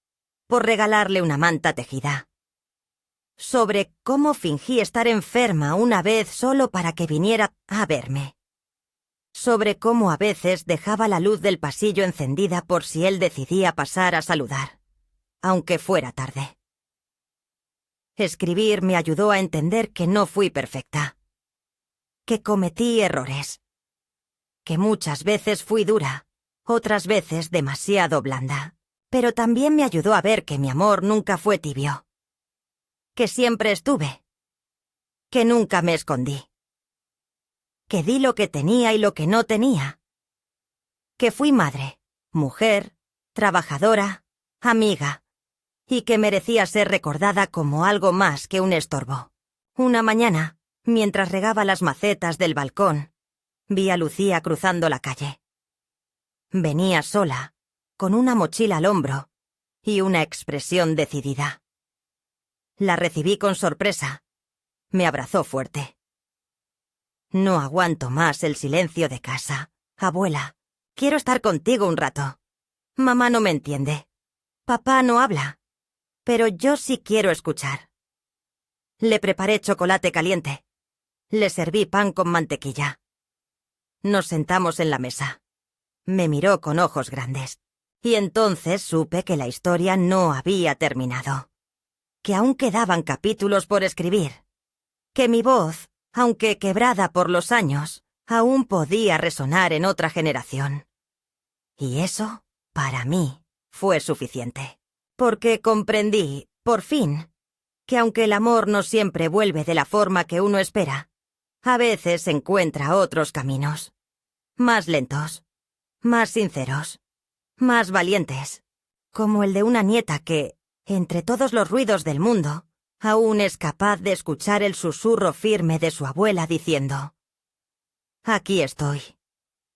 por regalarle una manta tejida. Sobre cómo fingí estar enferma una vez solo para que viniera a verme. Sobre cómo a veces dejaba la luz del pasillo encendida por si él decidía pasar a saludar, aunque fuera tarde. Escribir me ayudó a entender que no fui perfecta, que cometí errores, que muchas veces fui dura, otras veces demasiado blanda, pero también me ayudó a ver que mi amor nunca fue tibio, que siempre estuve, que nunca me escondí, que di lo que tenía y lo que no tenía, que fui madre, mujer, trabajadora, amiga, y que merecía ser recordada como algo más que un estorbo. Una mañana, mientras regaba las macetas del balcón, vi a Lucía cruzando la calle. Venía sola, con una mochila al hombro y una expresión decidida. La recibí con sorpresa. Me abrazó fuerte. No aguanto más el silencio de casa. Abuela, quiero estar contigo un rato. Mamá no me entiende. Papá no habla. Pero yo sí quiero escuchar. Le preparé chocolate caliente. Le serví pan con mantequilla. Nos sentamos en la mesa. Me miró con ojos grandes. Y entonces supe que la historia no había terminado. Que aún quedaban capítulos por escribir. Que mi voz, aunque quebrada por los años, aún podía resonar en otra generación. Y eso, para mí, fue suficiente. Porque comprendí, por fin, que aunque el amor no siempre vuelve de la forma que uno espera, a veces encuentra otros caminos. Más lentos, más sinceros, más valientes. Como el de una nieta que, entre todos los ruidos del mundo, aún es capaz de escuchar el susurro firme de su abuela diciendo: «Aquí estoy.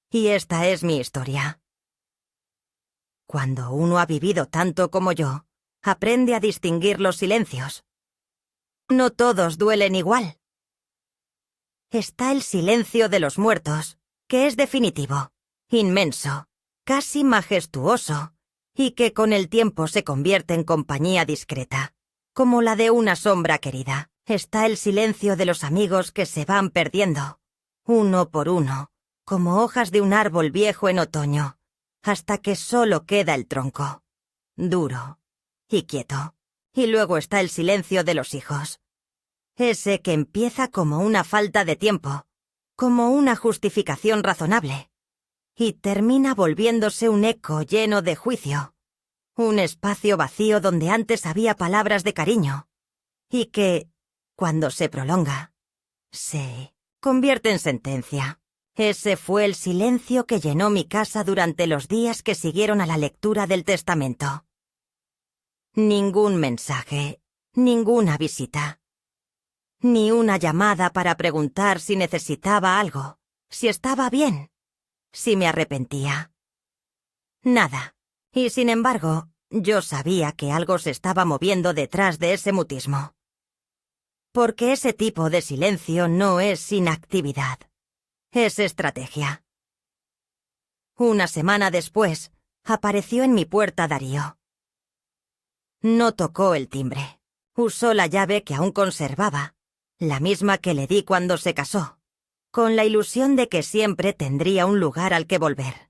Y esta es mi historia». Cuando uno ha vivido tanto como yo, aprende a distinguir los silencios. No todos duelen igual. Está el silencio de los muertos, que es definitivo, inmenso, casi majestuoso, y que con el tiempo se convierte en compañía discreta, como la de una sombra querida. Está el silencio de los amigos que se van perdiendo, uno por uno, como hojas de un árbol viejo en otoño, hasta que solo queda el tronco, duro y quieto. Y luego está el silencio de los hijos, ese que empieza como una falta de tiempo, como una justificación razonable, y termina volviéndose un eco lleno de juicio, un espacio vacío donde antes había palabras de cariño, y que, cuando se prolonga, se convierte en sentencia. Ese fue el silencio que llenó mi casa durante los días que siguieron a la lectura del testamento. Ningún mensaje, ninguna visita. Ni una llamada para preguntar si necesitaba algo, si estaba bien, si me arrepentía. Nada. Y sin embargo, yo sabía que algo se estaba moviendo detrás de ese mutismo. Porque ese tipo de silencio no es inactividad. Es estrategia. Una semana después, apareció en mi puerta Darío. No tocó el timbre. Usó la llave que aún conservaba, la misma que le di cuando se casó, con la ilusión de que siempre tendría un lugar al que volver.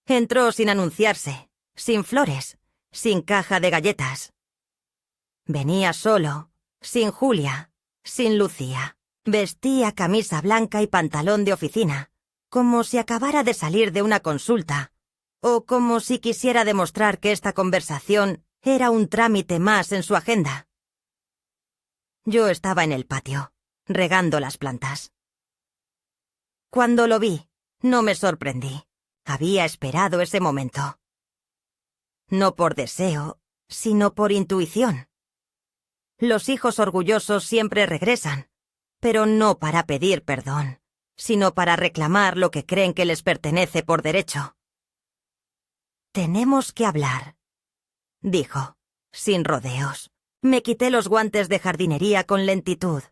Entró sin anunciarse, sin flores, sin caja de galletas. Venía solo, sin Julia, sin Lucía. Vestía camisa blanca y pantalón de oficina, como si acabara de salir de una consulta, o como si quisiera demostrar que esta conversación era un trámite más en su agenda. Yo estaba en el patio, regando las plantas. Cuando lo vi, no me sorprendí. Había esperado ese momento. No por deseo, sino por intuición. Los hijos orgullosos siempre regresan, pero no para pedir perdón, sino para reclamar lo que creen que les pertenece por derecho. «Tenemos que hablar», dijo, sin rodeos. Me quité los guantes de jardinería con lentitud,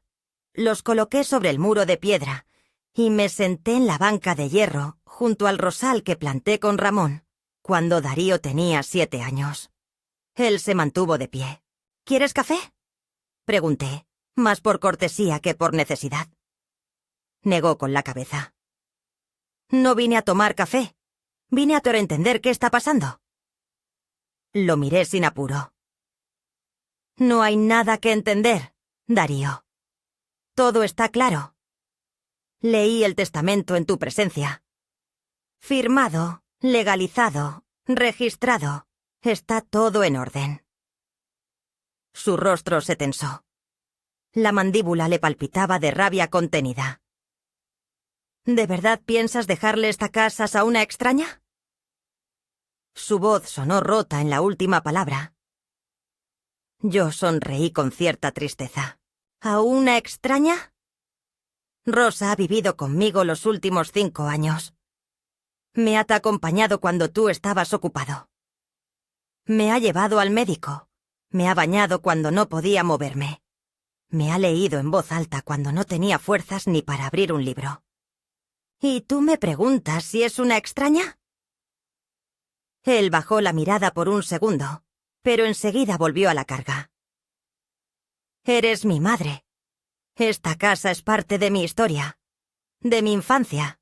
los coloqué sobre el muro de piedra y me senté en la banca de hierro junto al rosal que planté con Ramón cuando Darío tenía 7 años. Él se mantuvo de pie. «¿Quieres café?», pregunté, más por cortesía que por necesidad. Negó con la cabeza. «No vine a tomar café. Vine a entender qué está pasando». Lo miré sin apuro. «No hay nada que entender, Darío. Todo está claro. Leí el testamento en tu presencia. Firmado, legalizado, registrado. Está todo en orden». Su rostro se tensó. La mandíbula le palpitaba de rabia contenida. «¿De verdad piensas dejarle esta casa a una extraña?». Su voz sonó rota en la última palabra. Yo sonreí con cierta tristeza. ¿A una extraña? Rosa ha vivido conmigo los últimos 5 años. Me ha acompañado cuando tú estabas ocupado. Me ha llevado al médico. Me ha bañado cuando no podía moverme. Me ha leído en voz alta cuando no tenía fuerzas ni para abrir un libro. ¿Y tú me preguntas si es una extraña? Él bajó la mirada por un segundo, pero enseguida volvió a la carga. Eres mi madre. Esta casa es parte de mi historia, de mi infancia,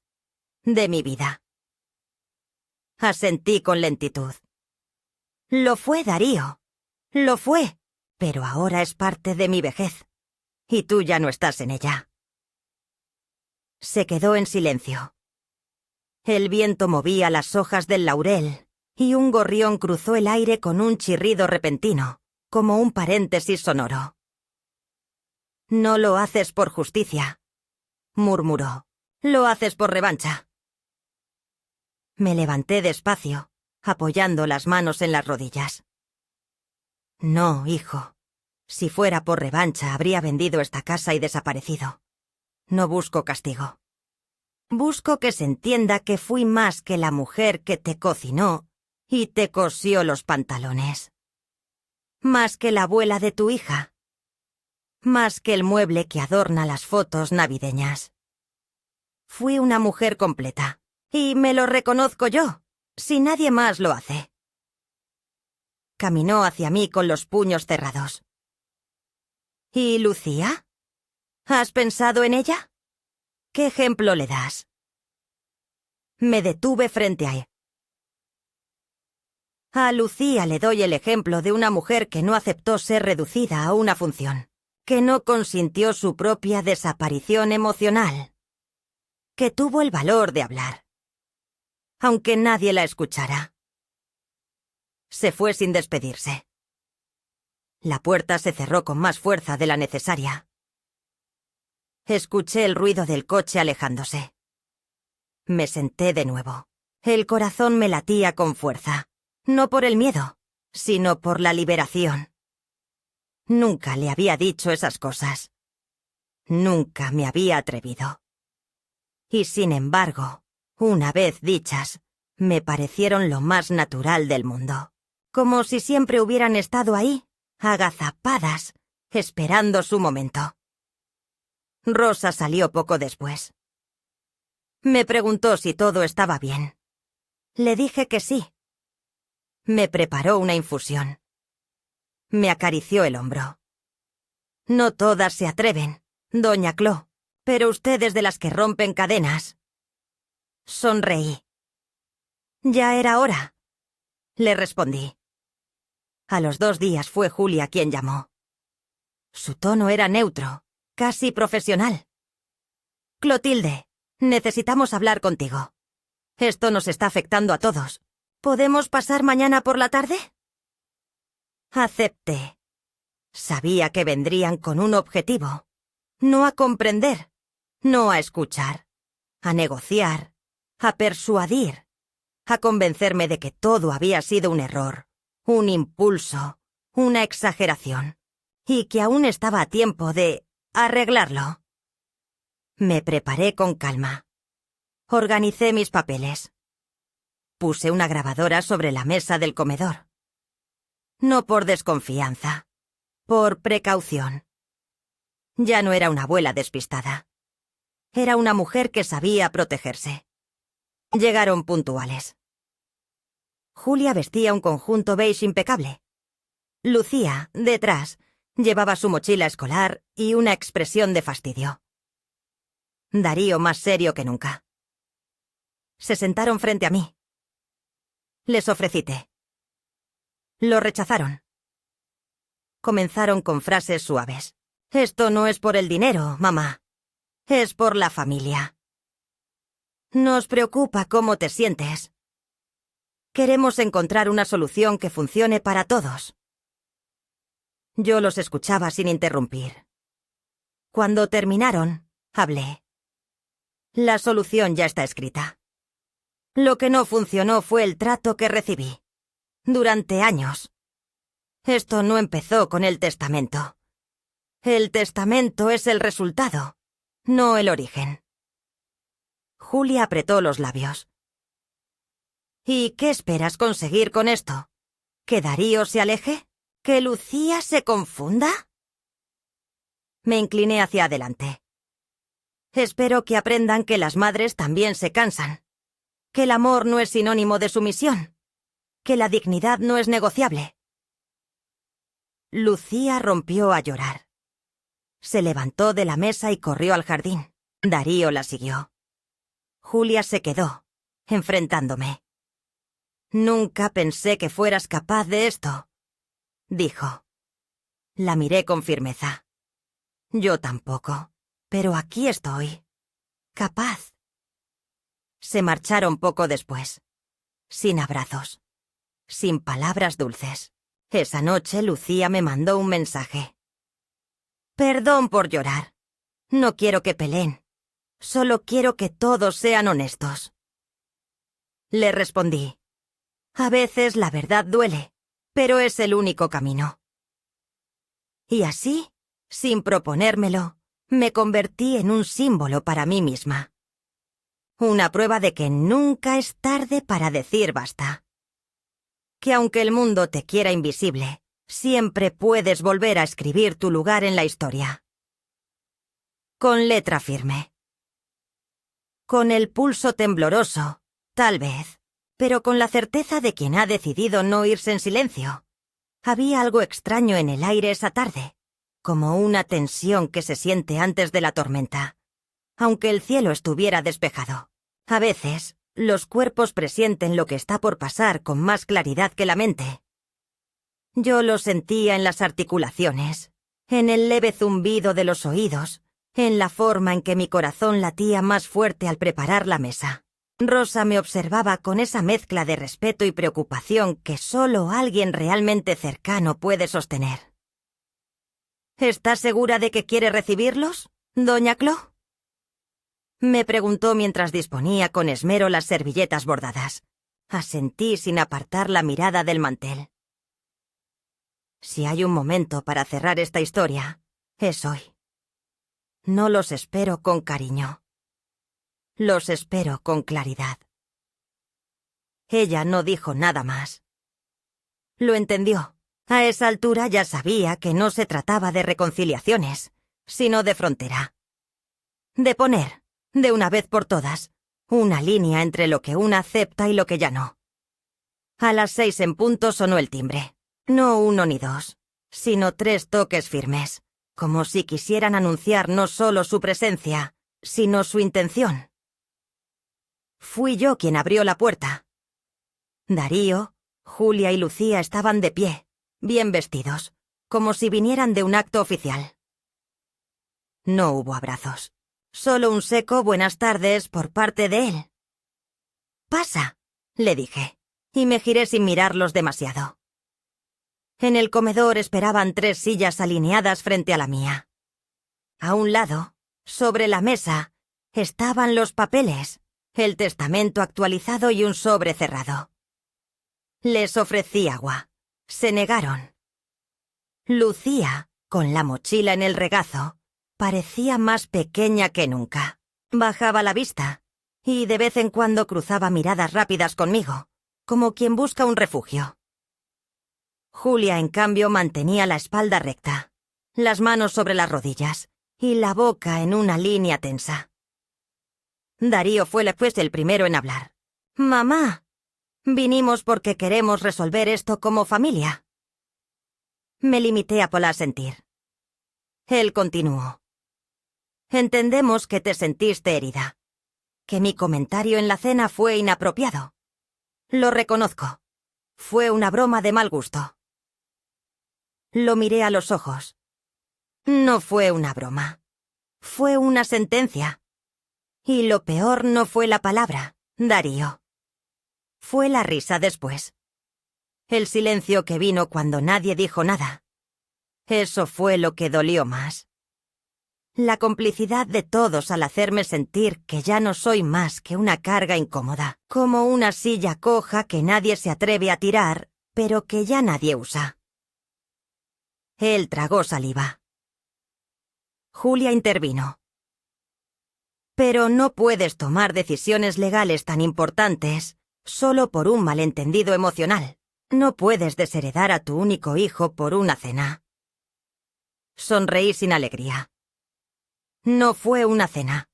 de mi vida. Asentí con lentitud. Lo fue, Darío. Lo fue, pero ahora es parte de mi vejez, y tú ya no estás en ella. Se quedó en silencio. El viento movía las hojas del laurel, y un gorrión cruzó el aire con un chirrido repentino, como un paréntesis sonoro. No lo haces por justicia, murmuró. Lo haces por revancha. Me levanté despacio, apoyando las manos en las rodillas. No, hijo. Si fuera por revancha, habría vendido esta casa y desaparecido. No busco castigo. Busco que se entienda que fui más que la mujer que te cocinó y te cosió los pantalones. Más que la abuela de tu hija. Más que el mueble que adorna las fotos navideñas. Fui una mujer completa, y me lo reconozco yo, si nadie más lo hace. Caminó hacia mí con los puños cerrados. ¿Y Lucía? ¿Has pensado en ella? ¿Qué ejemplo le das? Me detuve frente a él. A Lucía le doy el ejemplo de una mujer que no aceptó ser reducida a una función, que no consintió su propia desaparición emocional, que tuvo el valor de hablar, aunque nadie la escuchara. Se fue sin despedirse. La puerta se cerró con más fuerza de la necesaria. Escuché el ruido del coche alejándose. Me senté de nuevo. El corazón me latía con fuerza, no por el miedo, sino por la liberación. Nunca le había dicho esas cosas. Nunca me había atrevido. Y sin embargo, una vez dichas, me parecieron lo más natural del mundo, como si siempre hubieran estado ahí, agazapadas, esperando su momento. Rosa salió poco después. Me preguntó si todo estaba bien. Le dije que sí. Me preparó una infusión. Me acarició el hombro. No todas se atreven, doña Clo, pero usted es de las que rompen cadenas. Sonreí. Ya era hora, le respondí. A los 2 días fue Julia quien llamó. Su tono era neutro, casi profesional. Clotilde, necesitamos hablar contigo. Esto nos está afectando a todos. ¿Podemos pasar mañana por la tarde? Acepté. Sabía que vendrían con un objetivo. No a comprender, no a escuchar, a negociar, a persuadir, a convencerme de que todo había sido un error, un impulso, una exageración, y que aún estaba a tiempo de arreglarlo. Me preparé con calma. Organicé mis papeles. Puse una grabadora sobre la mesa del comedor. No por desconfianza, por precaución. Ya no era una abuela despistada. Era una mujer que sabía protegerse. Llegaron puntuales. Julia vestía un conjunto beige impecable. Lucía, detrás, llevaba su mochila escolar y una expresión de fastidio. Darío más serio que nunca. Se sentaron frente a mí. Les ofrecí té. Lo rechazaron. Comenzaron con frases suaves. Esto no es por el dinero, mamá. Es por la familia. Nos preocupa cómo te sientes. Queremos encontrar una solución que funcione para todos. Yo los escuchaba sin interrumpir. Cuando terminaron, hablé. La solución ya está escrita. Lo que no funcionó fue el trato que recibí. Durante años. Esto no empezó con el testamento. El testamento es el resultado, no el origen. Julia apretó los labios. ¿Y qué esperas conseguir con esto? ¿Que Darío se aleje? ¿Que Lucía se confunda? Me incliné hacia adelante. Espero que aprendan que las madres también se cansan, que el amor no es sinónimo de sumisión, que la dignidad no es negociable. Lucía rompió a llorar. Se levantó de la mesa y corrió al jardín. Darío la siguió. Julia se quedó, enfrentándome. «Nunca pensé que fueras capaz de esto», dijo. La miré con firmeza. «Yo tampoco, pero aquí estoy. Capaz». Se marcharon poco después, sin abrazos, sin palabras dulces. Esa noche Lucía me mandó un mensaje. «Perdón por llorar. No quiero que peleen. Solo quiero que todos sean honestos». Le respondí. «A veces la verdad duele, pero es el único camino». Y así, sin proponérmelo, me convertí en un símbolo para mí misma. Una prueba de que nunca es tarde para decir basta. Que aunque el mundo te quiera invisible, siempre puedes volver a escribir tu lugar en la historia. Con letra firme. Con el pulso tembloroso, tal vez, pero con la certeza de quien ha decidido no irse en silencio. Había algo extraño en el aire esa tarde, como una tensión que se siente antes de la tormenta, aunque el cielo estuviera despejado. A veces, los cuerpos presienten lo que está por pasar con más claridad que la mente. Yo lo sentía en las articulaciones, en el leve zumbido de los oídos, en la forma en que mi corazón latía más fuerte al preparar la mesa. Rosa me observaba con esa mezcla de respeto y preocupación que solo alguien realmente cercano puede sostener. ¿Estás segura de que quiere recibirlos, doña Clo?, me preguntó mientras disponía con esmero las servilletas bordadas. Asentí sin apartar la mirada del mantel. Si hay un momento para cerrar esta historia, es hoy. No los espero con cariño. Los espero con claridad. Ella no dijo nada más. Lo entendió. A esa altura ya sabía que no se trataba de reconciliaciones, sino de frontera. De poner, de una vez por todas, una línea entre lo que una acepta y lo que ya no. A las 6 en punto sonó el timbre. No 1 ni 2, sino 3 toques firmes, como si quisieran anunciar no solo su presencia, sino su intención. Fui yo quien abrió la puerta. Darío, Julia y Lucía estaban de pie, bien vestidos, como si vinieran de un acto oficial. No hubo abrazos, solo un seco buenas tardes por parte de él. «Pasa», le dije, y me giré sin mirarlos demasiado. En el comedor esperaban 3 sillas alineadas frente a la mía. A un lado, sobre la mesa, estaban los papeles, el testamento actualizado y un sobre cerrado. Les ofrecí agua. Se negaron. Lucía, con la mochila en el regazo, parecía más pequeña que nunca. Bajaba la vista y de vez en cuando cruzaba miradas rápidas conmigo, como quien busca un refugio. Julia, en cambio, mantenía la espalda recta, las manos sobre las rodillas y la boca en una línea tensa. Darío fue el primero en hablar. «Mamá, vinimos porque queremos resolver esto como familia». Me limité a asentir. Él continuó. «Entendemos que te sentiste herida, que mi comentario en la cena fue inapropiado. Lo reconozco. Fue una broma de mal gusto». Lo miré a los ojos. No fue una broma. Fue una sentencia. Y lo peor no fue la palabra, Darío. Fue la risa después. El silencio que vino cuando nadie dijo nada. Eso fue lo que dolió más. La complicidad de todos al hacerme sentir que ya no soy más que una carga incómoda, como una silla coja que nadie se atreve a tirar, pero que ya nadie usa. Él tragó saliva. Julia intervino. Pero no puedes tomar decisiones legales tan importantes solo por un malentendido emocional. No puedes desheredar a tu único hijo por una cena. Sonreí sin alegría. No fue una cena.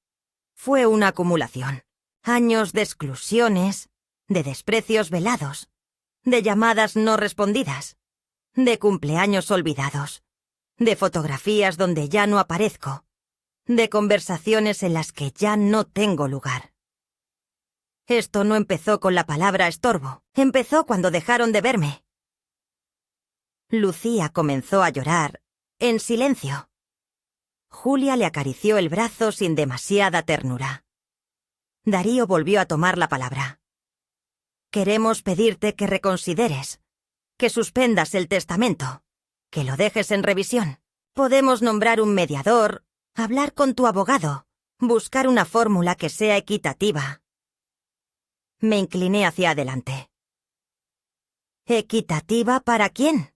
Fue una acumulación. Años de exclusiones, de desprecios velados, de llamadas no respondidas, de cumpleaños olvidados, de fotografías donde ya no aparezco, de conversaciones en las que ya no tengo lugar. Esto no empezó con la palabra estorbo, empezó cuando dejaron de verme. Lucía comenzó a llorar, en silencio. Julia le acarició el brazo sin demasiada ternura. Darío volvió a tomar la palabra. Queremos pedirte que reconsideres, que suspendas el testamento, que lo dejes en revisión. Podemos nombrar un mediador, hablar con tu abogado, buscar una fórmula que sea equitativa. Me incliné hacia adelante. ¿Equitativa para quién?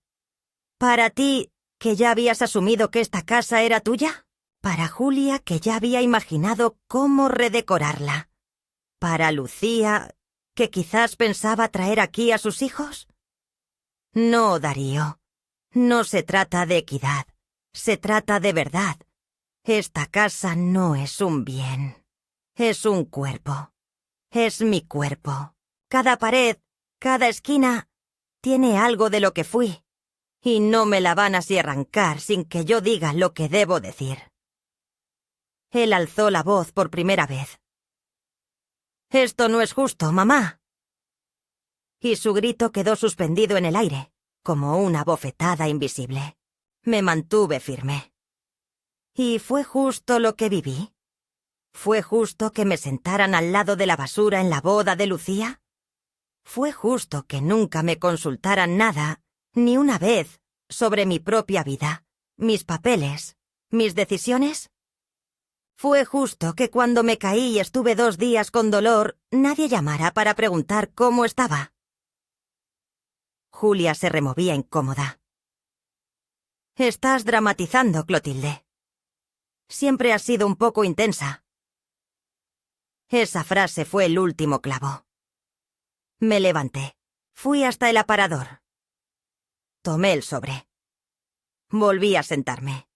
¿Para ti, que ya habías asumido que esta casa era tuya? ¿Para Julia, que ya había imaginado cómo redecorarla? ¿Para Lucía, que quizás pensaba traer aquí a sus hijos? No, Darío. No se trata de equidad. Se trata de verdad. Esta casa no es un bien. Es un cuerpo. Es mi cuerpo. Cada pared, cada esquina, tiene algo de lo que fui. Y no me la van así arrancar sin que yo diga lo que debo decir. Él alzó la voz por primera vez. «Esto no es justo, mamá». Y su grito quedó suspendido en el aire, como una bofetada invisible. Me mantuve firme. ¿Y fue justo lo que viví? ¿Fue justo que me sentaran al lado de la basura en la boda de Lucía? ¿Fue justo que nunca me consultaran nada, ni una vez, sobre mi propia vida, mis papeles, mis decisiones? ¿Fue justo que cuando me caí y estuve 2 días con dolor, nadie llamara para preguntar cómo estaba? Julia se removía incómoda. Estás dramatizando, Clotilde. Siempre has sido un poco intensa. Esa frase fue el último clavo. Me levanté. Fui hasta el aparador. Tomé el sobre. Volví a sentarme.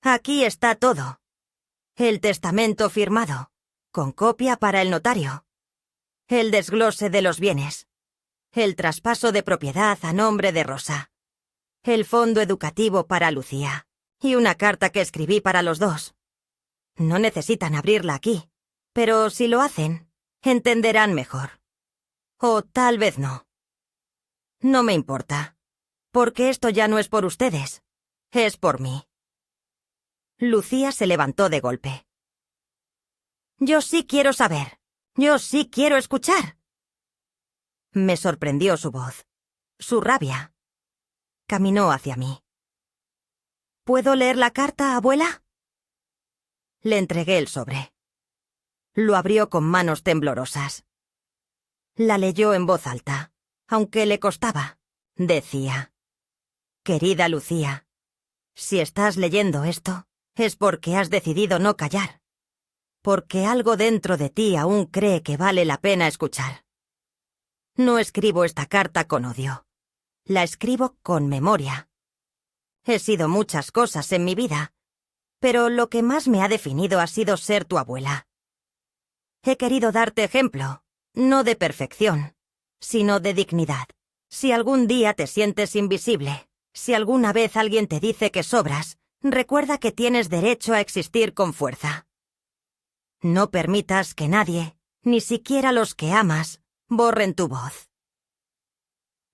Aquí está todo. El testamento firmado, con copia para el notario. El desglose de los bienes. El traspaso de propiedad a nombre de Rosa. El fondo educativo para Lucía. Y una carta que escribí para los dos. No necesitan abrirla aquí, pero si lo hacen, entenderán mejor. O tal vez no. No me importa, porque esto ya no es por ustedes, es por mí. Lucía se levantó de golpe. Yo sí quiero saber. Yo sí quiero escuchar. Me sorprendió su voz, su rabia. Caminó hacia mí. ¿Puedo leer la carta, abuela? Le entregué el sobre. Lo abrió con manos temblorosas. La leyó en voz alta, aunque le costaba. Decía: Querida Lucía, si estás leyendo esto, es porque has decidido no callar. Porque algo dentro de ti aún cree que vale la pena escuchar. No escribo esta carta con odio. La escribo con memoria. He sido muchas cosas en mi vida, pero lo que más me ha definido ha sido ser tu abuela. He querido darte ejemplo, no de perfección, sino de dignidad. Si algún día te sientes invisible, si alguna vez alguien te dice que sobras, recuerda que tienes derecho a existir con fuerza. No permitas que nadie, ni siquiera los que amas, borren tu voz.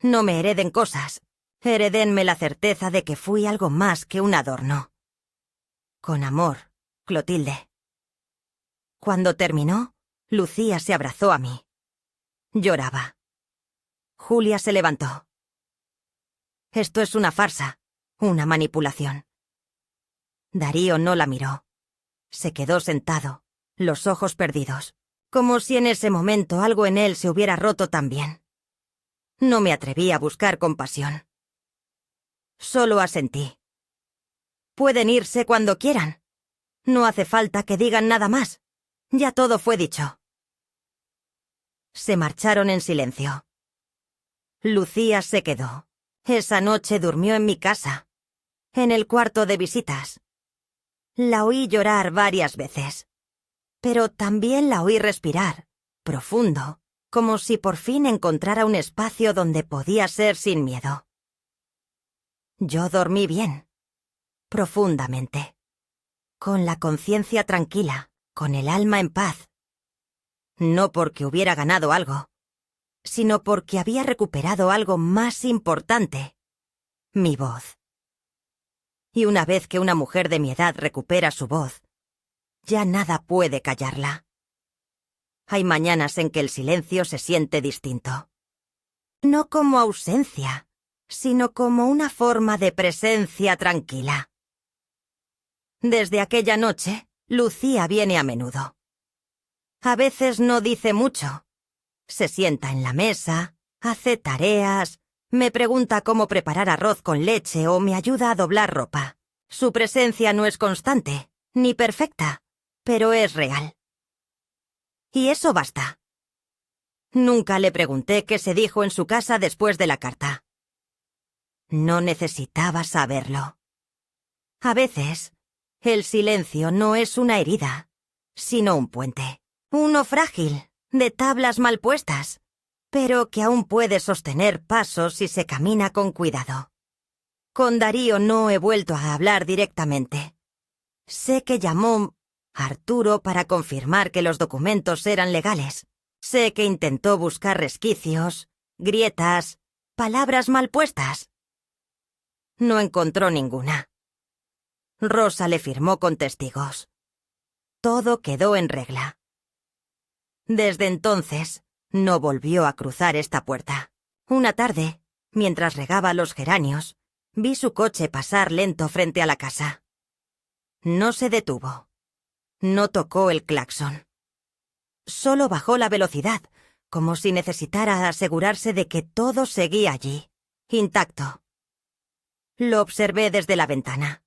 No me hereden cosas. Heredénme la certeza de que fui algo más que un adorno. Con amor, Clotilde. Cuando terminó, Lucía se abrazó a mí. Lloraba. Julia se levantó. Esto es una farsa, una manipulación. Darío no la miró. Se quedó sentado, los ojos perdidos, como si en ese momento algo en él se hubiera roto también. No me atreví a buscar compasión. Solo asentí. Pueden irse cuando quieran. No hace falta que digan nada más. Ya todo fue dicho. Se marcharon en silencio. Lucía se quedó. Esa noche durmió en mi casa, en el cuarto de visitas. La oí llorar varias veces, pero también la oí respirar, profundo, como si por fin encontrara un espacio donde podía ser sin miedo. Yo dormí bien, profundamente, con la conciencia tranquila, con el alma en paz. No porque hubiera ganado algo, sino porque había recuperado algo más importante: mi voz. Y una vez que una mujer de mi edad recupera su voz, ya nada puede callarla. Hay mañanas en que el silencio se siente distinto. No como ausencia, sino como una forma de presencia tranquila. Desde aquella noche, Lucía viene a menudo. A veces no dice mucho. Se sienta en la mesa, hace tareas, me pregunta cómo preparar arroz con leche o me ayuda a doblar ropa. Su presencia no es constante, ni perfecta, pero es real. Y eso basta. Nunca le pregunté qué se dijo en su casa después de la carta. No necesitaba saberlo. A veces, el silencio no es una herida, sino un puente. Uno frágil, de tablas mal puestas, pero que aún puede sostener pasos si se camina con cuidado. Con Darío no he vuelto a hablar directamente. Sé que llamó a Arturo para confirmar que los documentos eran legales. Sé que intentó buscar resquicios, grietas, palabras mal puestas. No encontró ninguna. Rosa le firmó con testigos. Todo quedó en regla. Desde entonces, no volvió a cruzar esta puerta. Una tarde, mientras regaba los geranios, vi su coche pasar lento frente a la casa. No se detuvo. No tocó el claxon. Solo bajó la velocidad, como si necesitara asegurarse de que todo seguía allí, intacto. Lo observé desde la ventana.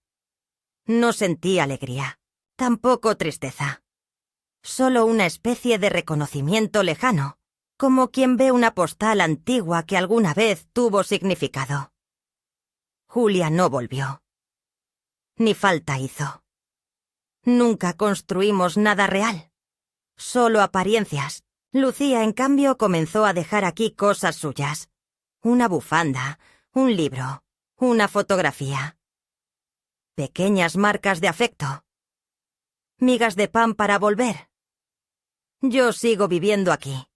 No sentí alegría, tampoco tristeza. Solo una especie de reconocimiento lejano, como quien ve una postal antigua que alguna vez tuvo significado. Julia no volvió. Ni falta hizo. Nunca construimos nada real. Solo apariencias. Lucía, en cambio, comenzó a dejar aquí cosas suyas. Una bufanda, un libro, una fotografía. Pequeñas marcas de afecto. Migas de pan para volver. Yo sigo viviendo aquí.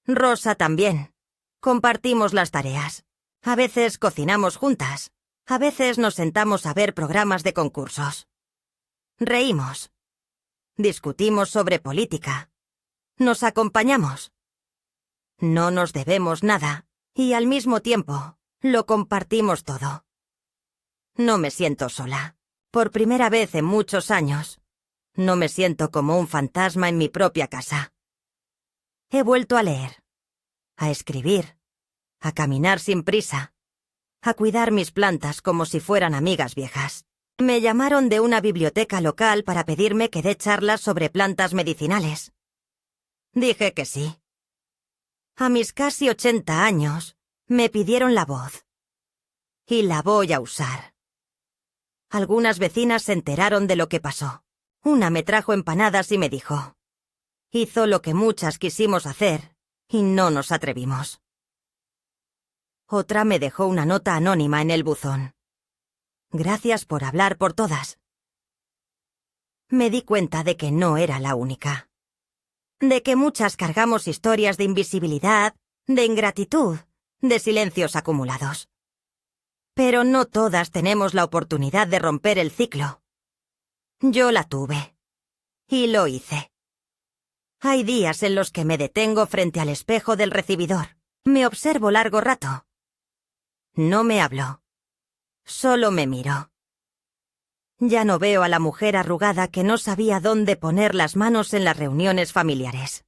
Rosa también. Compartimos las tareas. A veces cocinamos juntas. A veces nos sentamos a ver programas de concursos. Reímos. Discutimos sobre política. Nos acompañamos. No nos debemos nada, y al mismo tiempo, lo compartimos todo. No me siento sola. Por primera vez en muchos años, no me siento como un fantasma en mi propia casa. He vuelto a leer, a escribir, a caminar sin prisa, a cuidar mis plantas como si fueran amigas viejas. Me llamaron de una biblioteca local para pedirme que dé charlas sobre plantas medicinales. Dije que sí. A mis casi 80 años, me pidieron la voz. Y la voy a usar. Algunas vecinas se enteraron de lo que pasó. Una me trajo empanadas y me dijo: hizo lo que muchas quisimos hacer, y no nos atrevimos. Otra me dejó una nota anónima en el buzón. Gracias por hablar por todas. Me di cuenta de que no era la única. De que muchas cargamos historias de invisibilidad, de ingratitud, de silencios acumulados. Pero no todas tenemos la oportunidad de romper el ciclo. Yo la tuve. Y lo hice. Hay días en los que me detengo frente al espejo del recibidor. Me observo largo rato. No me hablo. Solo me miro. Ya no veo a la mujer arrugada que no sabía dónde poner las manos en las reuniones familiares.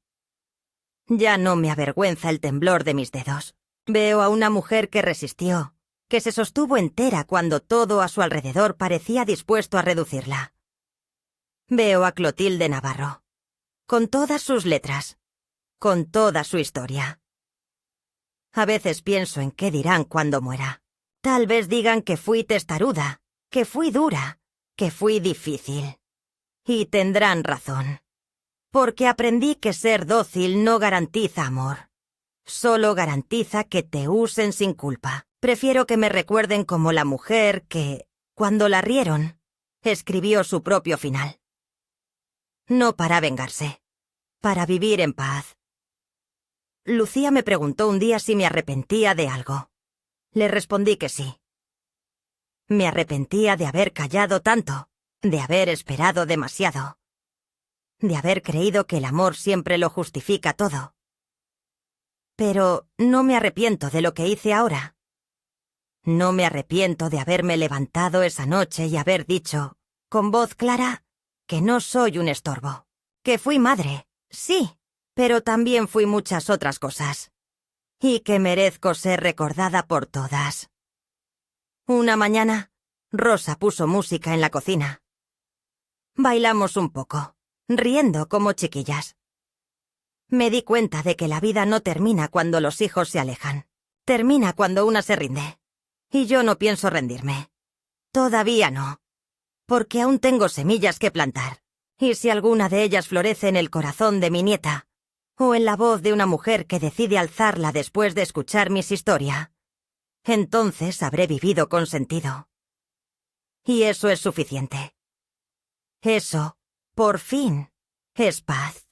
Ya no me avergüenza el temblor de mis dedos. Veo a una mujer que resistió, que se sostuvo entera cuando todo a su alrededor parecía dispuesto a reducirla. Veo a Clotilde Navarro, con todas sus letras, con toda su historia. A veces pienso en qué dirán cuando muera. Tal vez digan que fui testaruda, que fui dura, que fui difícil. Y tendrán razón. Porque aprendí que ser dócil no garantiza amor. Solo garantiza que te usen sin culpa. Prefiero que me recuerden como la mujer que, cuando la rieron, escribió su propio final. No para vengarse, para vivir en paz. Lucía me preguntó un día si me arrepentía de algo. Le respondí que sí. Me arrepentía de haber callado tanto, de haber esperado demasiado, de haber creído que el amor siempre lo justifica todo. Pero no me arrepiento de lo que hice ahora. No me arrepiento de haberme levantado esa noche y haber dicho, con voz clara, que no soy un estorbo. Que fui madre, sí, pero también fui muchas otras cosas. Y que merezco ser recordada por todas. Una mañana, Rosa puso música en la cocina. Bailamos un poco, riendo como chiquillas. Me di cuenta de que la vida no termina cuando los hijos se alejan. Termina cuando una se rinde. Y yo no pienso rendirme. Todavía no. Porque aún tengo semillas que plantar. Y si alguna de ellas florece en el corazón de mi nieta, o en la voz de una mujer que decide alzarla después de escuchar mis historias, entonces habré vivido con sentido. Y eso es suficiente. Eso, por fin, es paz.